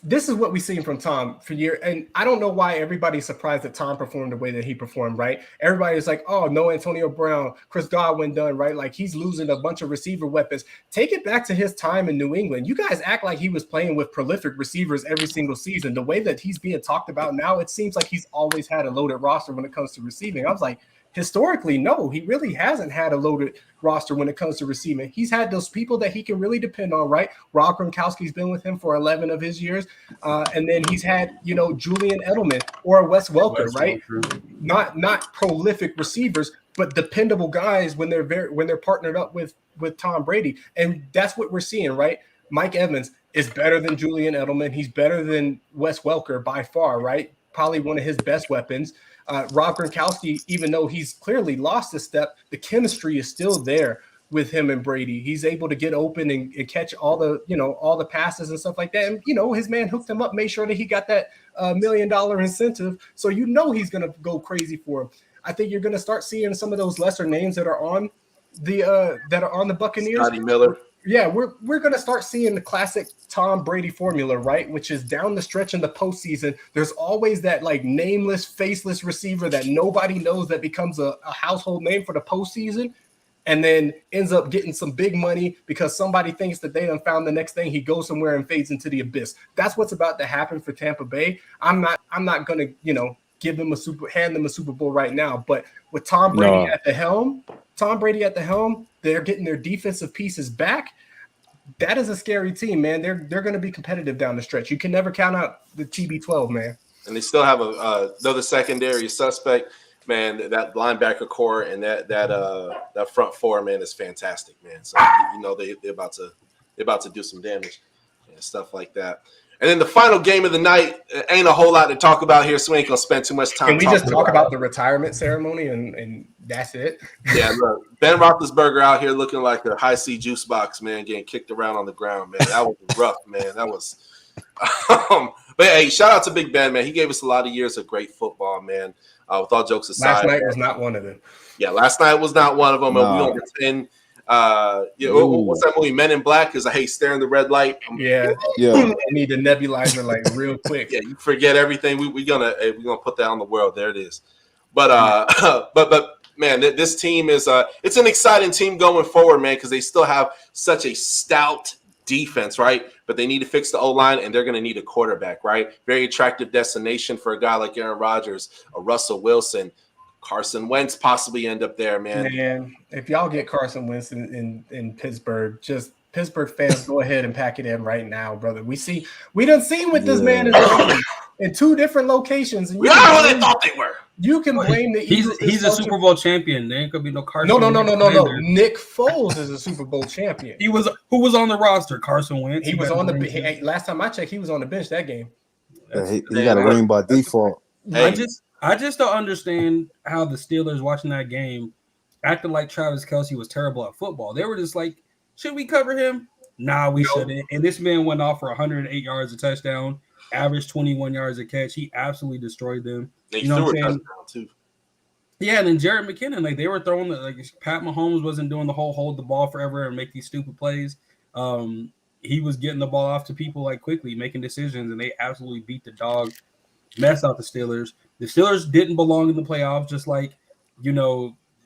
This is what we've seen from Tom for years, and I don't know why everybody's surprised that Tom performed the way that he performed. Right? Everybody's like, "Oh, no, Antonio Brown, Chris Godwin done right." Like he's losing a bunch of receiver weapons. Take it back to his time in New England. You guys act like he was playing with prolific receivers every single season. The way that he's being talked about now, it seems like he's always had a loaded roster when it comes to receiving. I was like, historically, no, he really hasn't had a loaded roster when it comes to receiving. He's had those people that he can really depend on, right? Rob Gronkowski's been with him for 11 of his years. And then he's had, Julian Edelman or Wes Welker, right? Not prolific receivers, but dependable guys when they're partnered up with Tom Brady. And that's what we're seeing, right? Mike Evans is better than Julian Edelman. He's better than Wes Welker by far, right? Probably one of his best weapons. Rob Gronkowski, even though he's clearly lost a step, the chemistry is still there with him and Brady. He's able to get open and catch all the passes and stuff like that. And, his man hooked him up, made sure that he got that $1 million incentive. So, he's going to go crazy for him. I think you're going to start seeing some of those lesser names that are on the Buccaneers. Scotty Miller. Yeah, we're going to start seeing the classic Tom Brady formula, right? Which is down the stretch in the postseason. There's always that like nameless, faceless receiver that nobody knows that becomes a household name for the postseason and then ends up getting some big money because somebody thinks that they done found the next thing. He goes somewhere and fades into the abyss. That's what's about to happen for Tampa Bay. I'm not going to, hand them a Super Bowl right now. But with Tom Brady at the helm, they're getting their defensive pieces back. That is a scary team, man. They're going to be competitive down the stretch. You can never count out the TB12, man. And they still have another secondary suspect, man. That linebacker core and that front four, man, is fantastic, man. So they're about to do some damage and stuff like that. And then the final game of the night, ain't a whole lot to talk about here, so we ain't gonna spend too much time. Can we just talk about the retirement ceremony and that's it? Yeah, look, Ben Roethlisberger out here looking like a high C juice box, man, getting kicked around on the ground, man. That was rough, man. That was. But hey, shout out to Big Ben, man. He gave us a lot of years of great football, man. With all jokes aside, last night was not one of them. Yeah, last night was not one of them. No. And we on the 10. What's that movie? Men in Black? Because I hate staring the red light. Yeah. I need the nebulizer like real quick. Yeah, you forget everything. We're gonna put that on the world. There it is. But but man, this team is it's an exciting team going forward, man, because they still have such a stout defense, right? But they need to fix the O-line, and they're going to need a quarterback, right? Very attractive destination for a guy like Aaron Rodgers, a Russell Wilson. Carson Wentz possibly end up there, man. Man, if y'all get Carson Wentz in Pittsburgh, just Pittsburgh fans, go ahead and pack it in right now, brother. We done seen what this man is doing in two different locations. And we are what they thought they were. You can blame the Eagles. He's a Super Bowl champion. There ain't gonna be no Carson. No. Nick Foles is a Super Bowl champion. Who was on the roster? Carson Wentz. He was on the last time I checked, he was on the bench that game. He got a ring by default. Hey. I just don't understand how the Steelers watching that game acting like Travis Kelce was terrible at football. They were just like, should we cover him? Nah, we shouldn't. And this man went off for 108 yards a touchdown, averaged 21 yards a catch. He absolutely destroyed them. They you know what I'm saying? Too. Yeah, and then Jared McKinnon, like they were throwing Pat Mahomes wasn't doing the whole hold the ball forever and make these stupid plays. He was getting the ball off to people like quickly, making decisions, and they absolutely beat the dog mess out the Steelers. The Steelers didn't belong in the playoffs, just like,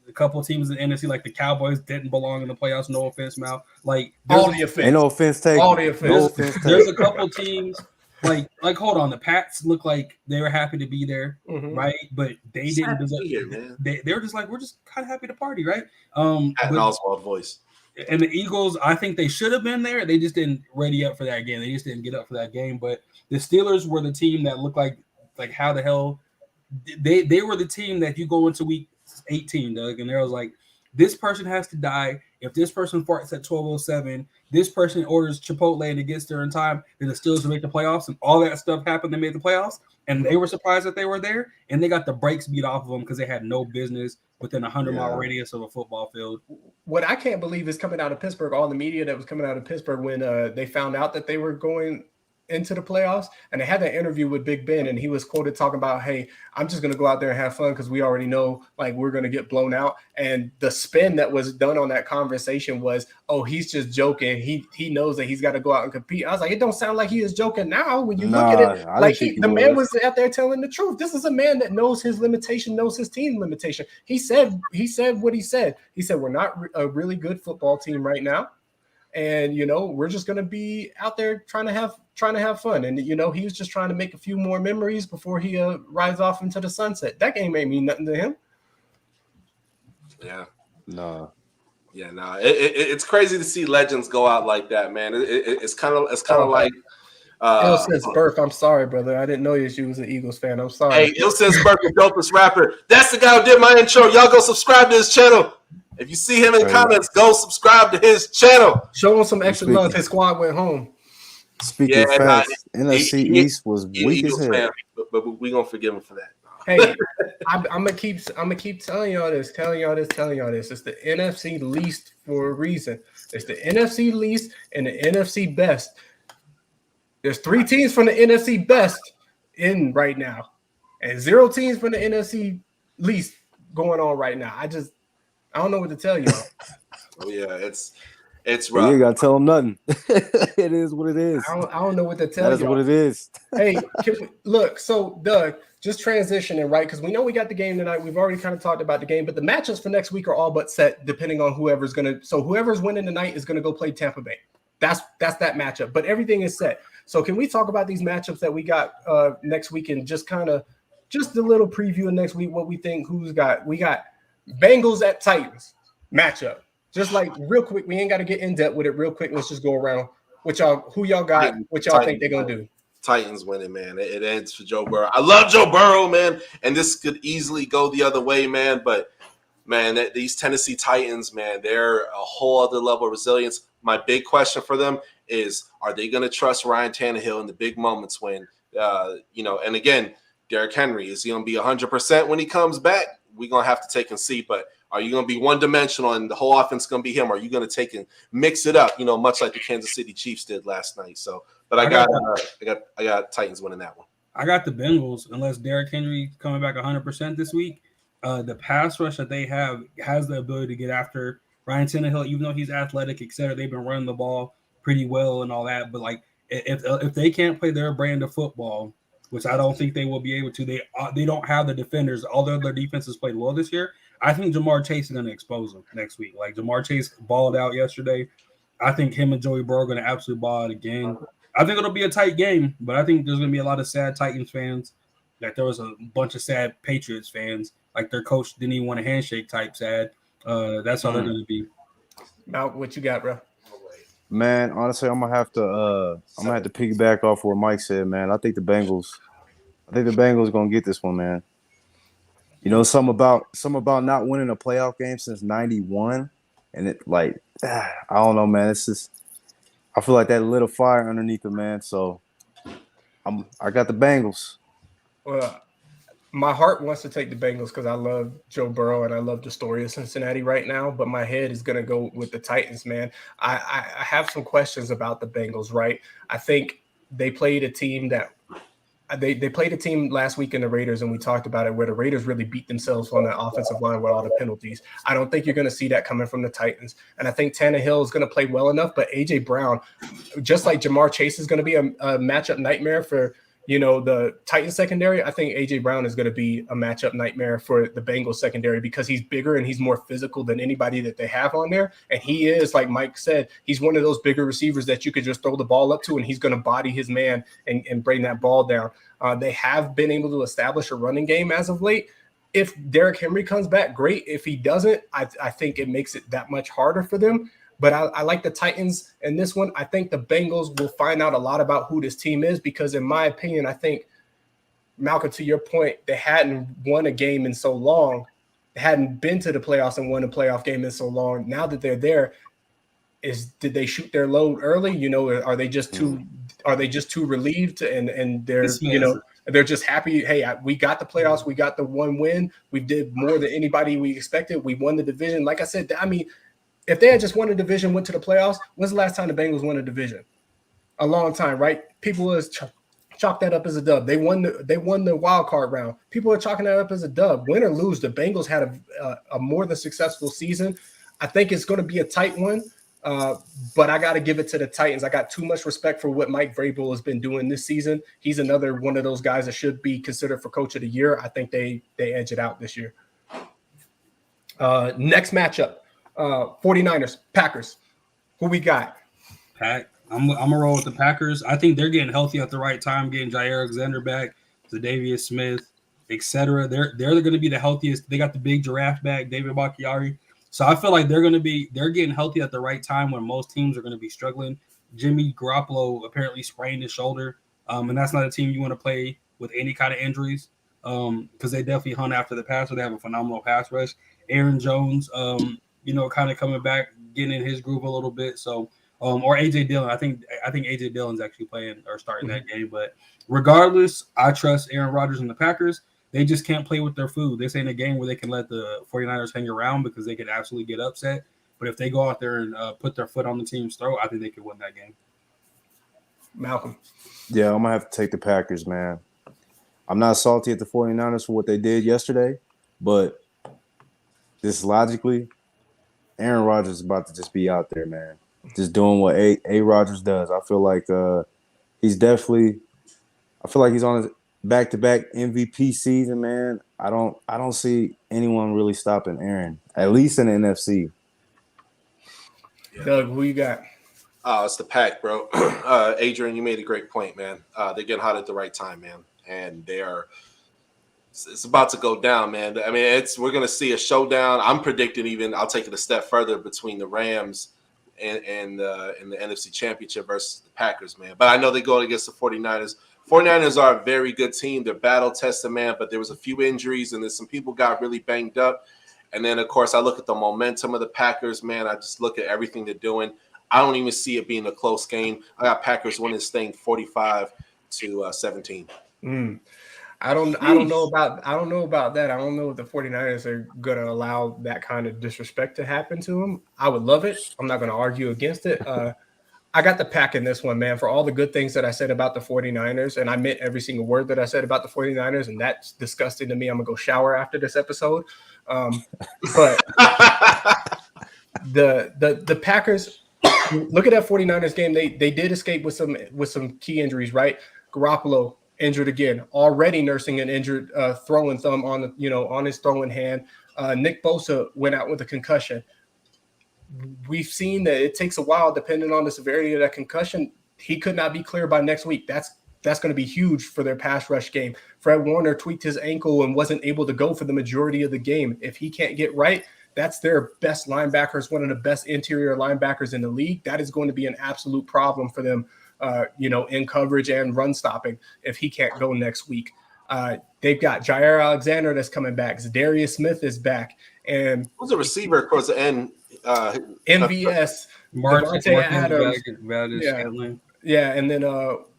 a couple of teams in the NFC, like the Cowboys, didn't belong in the playoffs. No offense, Mal. Like all the offense. Ain't no offense taken. All the offense. No offense taken. There's a couple teams like hold on. The Pats look like they were happy to be there, right? But they didn't deserve. They were just like, we're just kind of happy to party, right? An Oswald voice. And the Eagles, I think they should have been there. They just didn't ready up for that game. They just didn't get up for that game. But the Steelers were the team that looked like how the hell they were the team that you go into week 18, Doug, and there was like, this person has to die. If this person farts at 12:07, this person orders Chipotle and it gets there in time, then the Steelers will make the playoffs, and all that stuff happened. They made the playoffs, and they were surprised that they were there, and they got the brakes beat off of them because they had no business within a 100-mile radius of a football field. What I can't believe is coming out of Pittsburgh, all the media that was coming out of Pittsburgh when they found out that they were going into the playoffs, and they had that interview with Big Ben, and he was quoted talking about, hey, I'm just going to go out there and have fun because we already know like we're going to get blown out. And the spin that was done on that conversation was, oh, he's just joking. He knows that he's got to go out and compete. I was like, it don't sound like he is joking now when you look at it. Like the man was out there telling the truth. This is a man that knows his limitation, knows his team limitation. He said what he said. He said, we're not a really good football team right now. And, we're just going to be out there trying to have fun. And, he was just trying to make a few more memories before he rides off into the sunset. That game ain't mean nothing to him. Yeah. No. Yeah, no. It's crazy to see legends go out like that, man. It's kind of like Ill Since Burke, I'm sorry, brother. I didn't know you was an Eagles fan. I'm sorry. Hey, Ill Since Burke, the dopest rapper. That's the guy who did my intro. Y'all go subscribe to his channel. If you see him in comments, go subscribe to his channel. Show him some extra love. His squad went home. Speaking facts, NFC East was weak as hell. But we're gonna forgive him for that. Hey, I'm gonna keep telling y'all this. It's the NFC least for a reason. It's the NFC least and the NFC best. There's 3 teams from the NFC best in right now, and 0 teams from the NFC least going on right now. I don't know what to tell y'all. Oh yeah, it's rough. You ain't gotta tell them nothing. It is what it is. I don't know what to tell you. That's what it is. Hey, look. So Doug, just transitioning, right? Because we know we got the game tonight. We've already kind of talked about the game, but the matchups for next week are all but set, depending on whoever's gonna. So whoever's winning tonight is gonna go play Tampa Bay. That's that matchup. But everything is set. So can we talk about these matchups that we got next week and just a little preview of next week? What we think? We got Bengals at Titans matchup. Just like real quick, we ain't got to get in depth with it. Real quick, let's just go around. Who y'all got? What y'all think they're gonna do? Titans winning, man. It ends for Joe Burrow. I love Joe Burrow, man, and this could easily go the other way, man. But man, these Tennessee Titans, man, they're a whole other level of resilience. My big question for them is, are they going to trust Ryan Tannehill in the big moments when, and again, Derrick Henry, is he going to be 100% when he comes back? We're going to have to take and see, but are you going to be one-dimensional and the whole offense is going to be him? Or are you going to take and mix it up, much like the Kansas City Chiefs did last night? So, but I got Titans winning that one. I got the Bengals, unless Derrick Henry coming back 100% this week. The pass rush that they have has the ability to get after Ryan Tannehill, even though he's athletic, et cetera. They've been running the ball pretty well and all that. But, like, if they can't play their brand of football, which I don't think they will be able to, they don't have the defenders. Although their defense has played well this year, I think Jamar Chase is going to expose them next week. Like, Jamar Chase balled out yesterday. I think him and Joey Burrow are going to absolutely ball out again. I think it'll be a tight game, but I think there's going to be a lot of sad Titans fans. Like, there was a bunch of sad Patriots fans. Like, their coach didn't even want a handshake type sad. That's how they're going to be. Malcolm, what you got, bro? Man, honestly, I'm gonna have to piggyback off what Mike said, man. I think the Bengals gonna get this one, man. Some about not winning a playoff game since '91, and it I don't know, man. It's just I feel like that lit a fire underneath them, man. So I got the Bengals. Well, My heart wants to take the Bengals because I love Joe Burrow and I love the story of Cincinnati right now, but my head is going to go with the Titans, man. I have some questions about the Bengals, right? I think they played a team that they played a team last week in the Raiders, and we talked about it, where the Raiders really beat themselves on the offensive line with all the penalties. I don't think you're going to see that coming from the Titans. And I think Tannehill is going to play well enough, but A.J. Brown, just like Jamar Chase is going to be a matchup nightmare for, the Titans secondary, I think A.J. Brown is going to be a matchup nightmare for the Bengals secondary because he's bigger and he's more physical than anybody that they have on there. And he is, like Mike said, he's one of those bigger receivers that you could just throw the ball up to and he's going to body his man and bring that ball down. They have been able to establish a running game as of late. If Derrick Henry comes back, great. If he doesn't, I think it makes it that much harder for them. But I like the Titans in this one. I think the Bengals will find out a lot about who this team is because, in my opinion, I think, Malcolm, to your point, they hadn't won a game in so long. They hadn't been to the playoffs and won a playoff game in so long. Now that they're there, did they shoot their load early? Are they just too relieved and they're they're just happy? Hey, we got the playoffs. We got the one win. We did more than anybody we expected. We won the division. Like I said, I mean, if they had just won a division, went to the playoffs, when's the last time the Bengals won a division? A long time, right? People was chalk that up as a dub. They won the wild card round. People are chalking that up as a dub. Win or lose, the Bengals had a more than successful season. I think it's going to be a tight one, but I got to give it to the Titans. I got too much respect for what Mike Vrabel has been doing this season. He's another one of those guys that should be considered for Coach of the Year. I think they edge it out this year. Next matchup. 49ers, Packers. Who we got? I'm gonna roll with the Packers. I think they're getting healthy at the right time, getting Jair Alexander back, Za'Darius Smith, etc. They're going to be the healthiest. They got the big giraffe back, David Bakhtiari. So I feel like they're getting healthy at the right time when most teams are going to be struggling. Jimmy Garoppolo apparently sprained his shoulder, and that's not a team you want to play with any kind of injuries because they definitely hunt after the passer. They have a phenomenal pass rush. Aaron Jones, kind of coming back, getting in his groove a little bit. So, or AJ Dillon. I think AJ Dillon's actually playing or starting that game. But regardless, I trust Aaron Rodgers and the Packers. They just can't play with their food. This ain't a game where they can let the 49ers hang around because they could absolutely get upset. But if they go out there and put their foot on the team's throat, I think they could win that game. Malcolm. Yeah, I'm going to have to take the Packers, man. I'm not salty at the 49ers for what they did yesterday, but this logically, Aaron Rodgers is about to just be out there, man. Just doing what A. Rodgers does. I feel like he's on his back-to-back MVP season, man. I don't see anyone really stopping Aaron, at least in the NFC. Doug, who you got? It's the Pack, bro. Adrian, you made a great point, man. They're getting hot at the right time, man. And it's about to go down, man. I mean, we're going to see a showdown. I'm predicting I'll take it a step further between the Rams and the NFC Championship versus the Packers, man. But I know they go against the 49ers. 49ers are a very good team. They're battle-tested, man, but there was a few injuries, and some people got really banged up. And then, of course, I look at the momentum of the Packers, man. I just look at everything they're doing. I don't even see it being a close game. I got Packers winning this thing 45-17. I don't know about that. I don't know if the 49ers are going to allow that kind of disrespect to happen to them. I would love it. I'm not going to argue against it. I got the Pack in this one, man, for all the good things that I said about the 49ers, and I meant every single word that I said about the 49ers, and that's disgusting to me. I'm going to go shower after this episode. But the Packers, look at that 49ers game. They did escape with some key injuries, right? Garoppolo injured again, already nursing an injured throwing thumb on his throwing hand. Nick Bosa went out with a concussion. We've seen that it takes a while, depending on the severity of that concussion. He could not be clear by next week. That's going to be huge for their pass rush game. Fred Warner tweaked his ankle and wasn't able to go for the majority of the game. If he can't get right, that's their best linebackers, one of the best interior linebackers in the league. That is going to be an absolute problem for them, in coverage and run stopping if he can't go next week. They've got Jair Alexander that's coming back. Za'Darius Smith is back. And who's a receiver across the end? MVS, Martin Adams. Yeah, Yeah, and then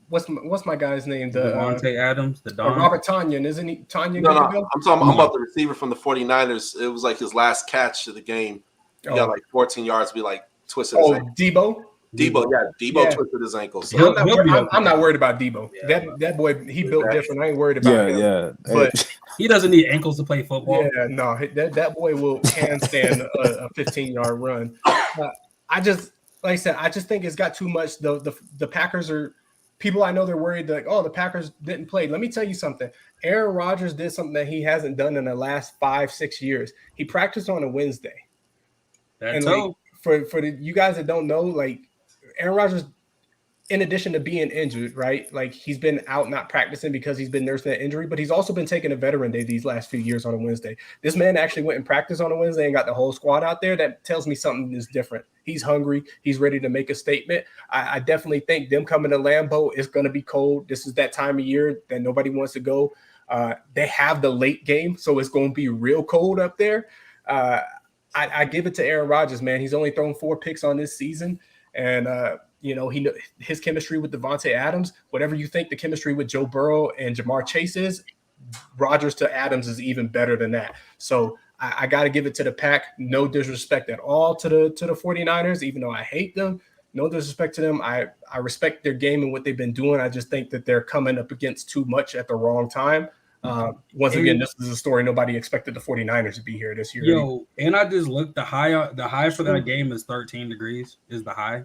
what's my guy's name? Devontae Adams, the Don. Robert Tonyan, isn't he? Tonyan No, good no. to go? I'm about the receiver from the 49ers. It was like his last catch of the game. He got like 14 yards, be like twisted his ankle. Debo? Debo twisted his ankle. So I'm not worried about Debo. Yeah. That boy, he built different. I ain't worried about him. Yeah. But he doesn't need ankles to play football. Yeah, no, that boy will handstand a 15-yard run. I just, like I said, I just think it's got too much. The Packers are people I know they're worried like, oh, the Packers didn't play. Let me tell you something. Aaron Rodgers did something that he hasn't done in the last 5-6 years. He practiced on a Wednesday. That's like, for you guys that don't know, like Aaron Rodgers, in addition to being injured, right? Like he's been out not practicing because he's been nursing that injury, but he's also been taking a veteran day these last few years on a Wednesday. This man actually went and practiced on a Wednesday and got the whole squad out there. That tells me something is different. He's hungry. He's ready to make a statement. I definitely think them coming to Lambeau is going to be cold. This is that time of year that nobody wants to go. They have the late game, so it's going to be real cold up there. I give it to Aaron Rodgers, man. He's only thrown 4 picks on this season. And, his chemistry with Devontae Adams, whatever you think the chemistry with Joe Burrow and Jamar Chase is, Rodgers to Adams is even better than that. So I got to give it to the Pack. No disrespect at all to the 49ers, even though I hate them. No disrespect to them. I respect their game and what they've been doing. I just think that they're coming up against too much at the wrong time. Once again, this is a story. Nobody expected the 49ers to be here this year. And I just looked, the high for that game is 13 degrees is the high.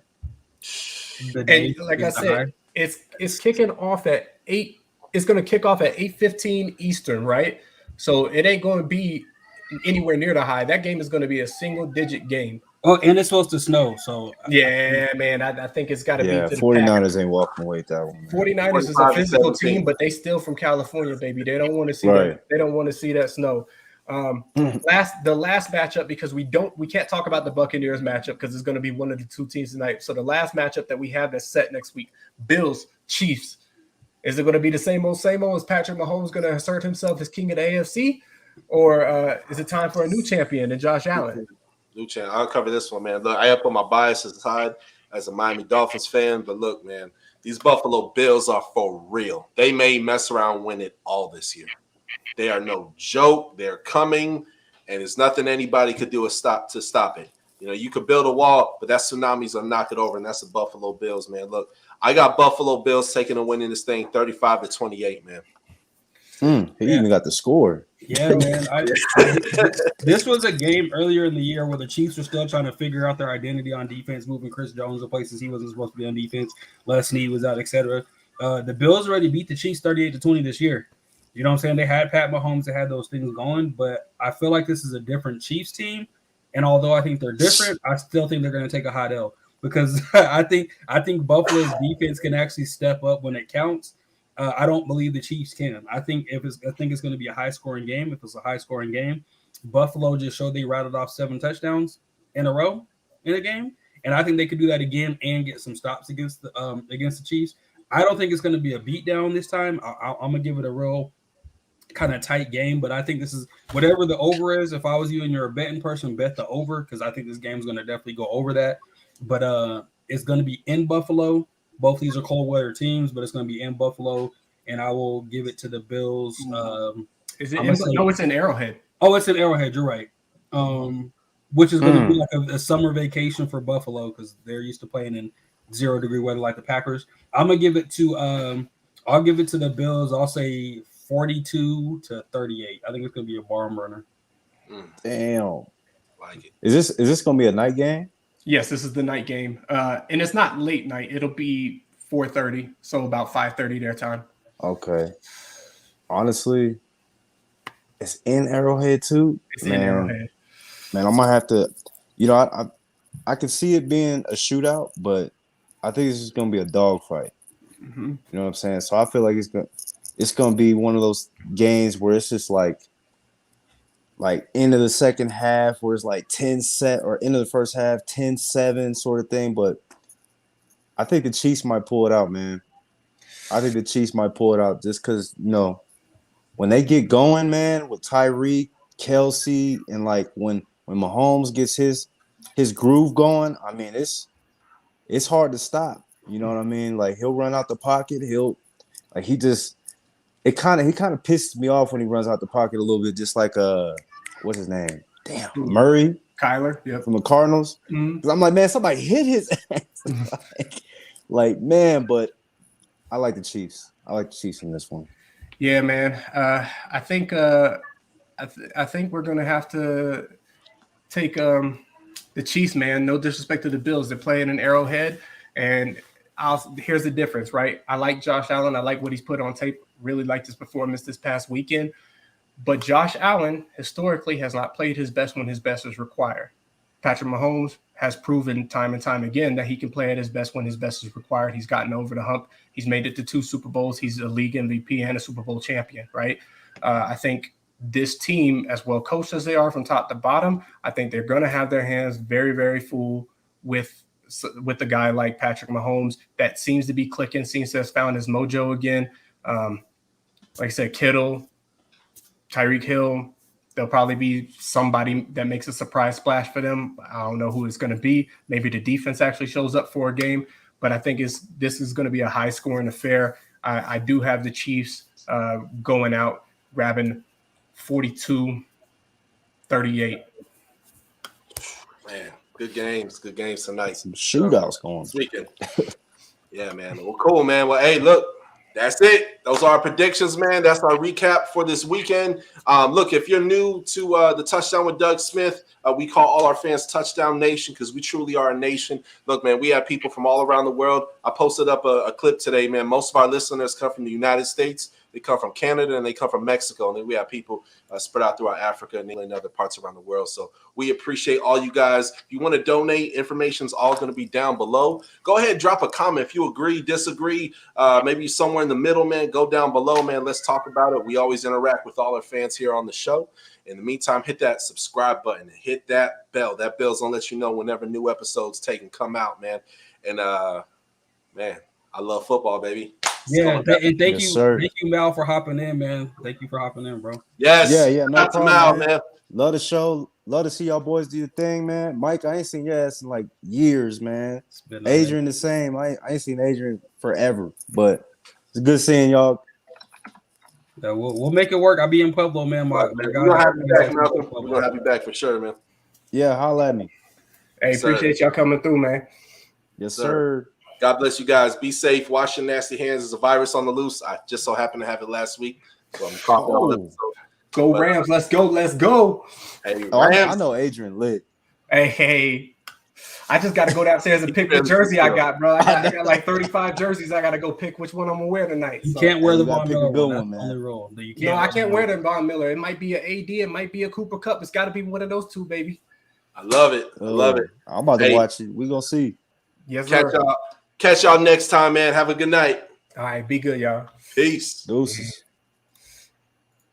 And like I said, it's kicking off at 8. It's going to kick off at 8:15 Eastern, right? So it ain't going to be anywhere near the high. That game is going to be a single-digit game. Oh, and it's supposed to snow. So yeah, man, I think it's got to be. Yeah, 49ers ain't walking away with that one. 49ers is a physical team, but they still from California, baby. They don't want to see that. They don't want to see that snow. The last matchup, because we can't talk about the Buccaneers matchup because it's going to be one of the 2 teams tonight. So the last matchup that we have that's set next week, Bills, Chiefs. Is it going to be the same old? Is Patrick Mahomes going to assert himself as king of the AFC? Or is it time for a new champion and Josh Allen? New champion. I'll cover this one, man. Look, I put my biases aside as a Miami Dolphins fan, but look, man, these Buffalo Bills are for real. They may mess around and win it all this year. They are no joke. They're coming, and there's nothing anybody could do to stop it. You could build a wall, but that tsunami's gonna knock it over, and that's the Buffalo Bills, man. Look, I got Buffalo Bills taking a win in this thing, 35-28, man. He even got the score. Yeah, man. This was a game earlier in the year where the Chiefs were still trying to figure out their identity on defense, moving Chris Jones to places he wasn't supposed to be on defense. Les Snead was out, etc. The Bills already beat the Chiefs 38-20 this year. You know what I'm saying? They had Pat Mahomes that had those things going, but I feel like this is a different Chiefs team. And although I think they're different, I still think they're going to take a hot L because I think Buffalo's defense can actually step up when it counts. I don't believe the Chiefs can. I think it's going to be a high-scoring game. If it's a high-scoring game, Buffalo just showed they rattled off 7 touchdowns in a row in a game, and I think they could do that again and get some stops against the Chiefs. I don't think it's going to be a beatdown this time. I'm going to give it a real kind of tight game, but I think this is whatever the over is. If I was you and you're a betting person, bet the over because I think this game is going to definitely go over that. But it's going to be in Buffalo. Both these are cold weather teams, but it's going to be in Buffalo, and I will give it to the Bills. Is it? No, it's in Arrowhead. Oh, it's in Arrowhead. You're right. Which is going to be like a summer vacation for Buffalo because they're used to playing in 0-degree weather like the Packers. I'm gonna give it to I'll give it to the Bills. I'll say 42-38. I think it's gonna be a barn burner. Damn. Like it. Is this gonna be a night game? Yes, this is the night game. And it's not late night. It'll be 4:30, so about 5:30 their time. Okay. Honestly, it's in Arrowhead too. It's in Arrowhead. Man, I'm gonna have to. I can see it being a shootout, but I think it's just gonna be a dogfight. Mm-hmm. You know what I'm saying? So I feel like it's gonna be one of those games where it's just like end of the second half where it's like 10-7 or end of the first half 10-7 sort of thing. But I think the Chiefs might pull it out, man. I think the Chiefs might pull it out just because when they get going, man, with Tyreek, Kelsey, and like when Mahomes gets his groove going, I mean it's hard to stop. You know what I mean? Like he'll run out the pocket. He kind of pisses me off when he runs out the pocket a little bit, just like what's his name? Damn, Murray. Kyler, yeah, from the Cardinals. Mm-hmm. Because I'm like, man, somebody hit his ass. man, but I like the Chiefs. I like the Chiefs in this one. Yeah, man. I think we're gonna have to take the Chiefs, man. No disrespect to the Bills, they're playing in Arrowhead, and here's the difference, right? I like Josh Allen. I like what he's put on tape. Really liked his performance this past weekend. But Josh Allen historically has not played his best when his best is required. Patrick Mahomes has proven time and time again that he can play at his best when his best is required. He's gotten over the hump. He's made it to 2 Super Bowls. He's a league MVP and a Super Bowl champion, right? I think this team, as well coached as they are from top to bottom, I think they're going to have their hands very, very full with a guy like Patrick Mahomes that seems to be clicking, seems to have found his mojo again. Like I said, Kittle, Tyreek Hill, there'll probably be somebody that makes a surprise splash for them. I don't know who it's going to be. Maybe the defense actually shows up for a game, but I think this is going to be a high-scoring affair. I do have the Chiefs going out, grabbing 42-38. Man, good games tonight. Some shootouts going. This weekend. Yeah, man. Well, cool, man. Well, hey, look. That's it. Those are our predictions, man. That's our recap for this weekend. Look, if you're new to the Touchdown with Doug Smith, we call all our fans Touchdown Nation because we truly are a nation. Look, man, we have people from all around the world. I posted up a clip today, man. Most of our listeners come from the United States. They come from Canada, and they come from Mexico. And then we have people spread out throughout Africa and other parts around the world. So we appreciate all you guys. If you want to donate, information's all going to be down below. Go ahead and drop a comment. If you agree, disagree, maybe somewhere in the middle, man, go down below, man. Let's talk about it. We always interact with all our fans here on the show. In the meantime, hit that subscribe button and hit that bell. That bell's going to let you know whenever new episodes come out, man. And, man, I love football, baby. Yeah, and thank sir. Thank you, Mal, for hopping in, man. Thank you for hopping in, bro. Yes. Yeah, no Shout out to problem, Mal, man. Love the show. Love to see y'all boys do your thing, man. Mike, I ain't seen your ass in like years, man. Adrian the same. I ain't seen Adrian forever, but it's good seeing y'all. Yeah, we'll make it work. I'll be in Pueblo, man. We're gonna have you back, Malcolm. We're gonna have you back for sure, man. Yeah, holla at me. Hey, appreciate y'all coming through, man. Yes, sir. God bless you guys. Be safe. Wash your nasty hands. There's a virus on the loose. I just so happened to have it last week. So I'm coughing all episode. Go Rams. Let's go. Hey, I know Adrian lit. Hey. I just got to go downstairs and pick the jersey I got, bro. I got like 35 jerseys. I got to go pick which one I'm going to wear tonight. You can't wear the Von pick Miller a good one, one, man. on the roll. No, I can't wear the Von Miller. It might be an AD. It might be a Cooper Kupp. It's got to be one of those two, baby. I love it. I'm about to watch it. We're going to see. Yes, sir. Catch y'all next time, man. Have a good night. All right, be good, y'all. Peace. Deuces.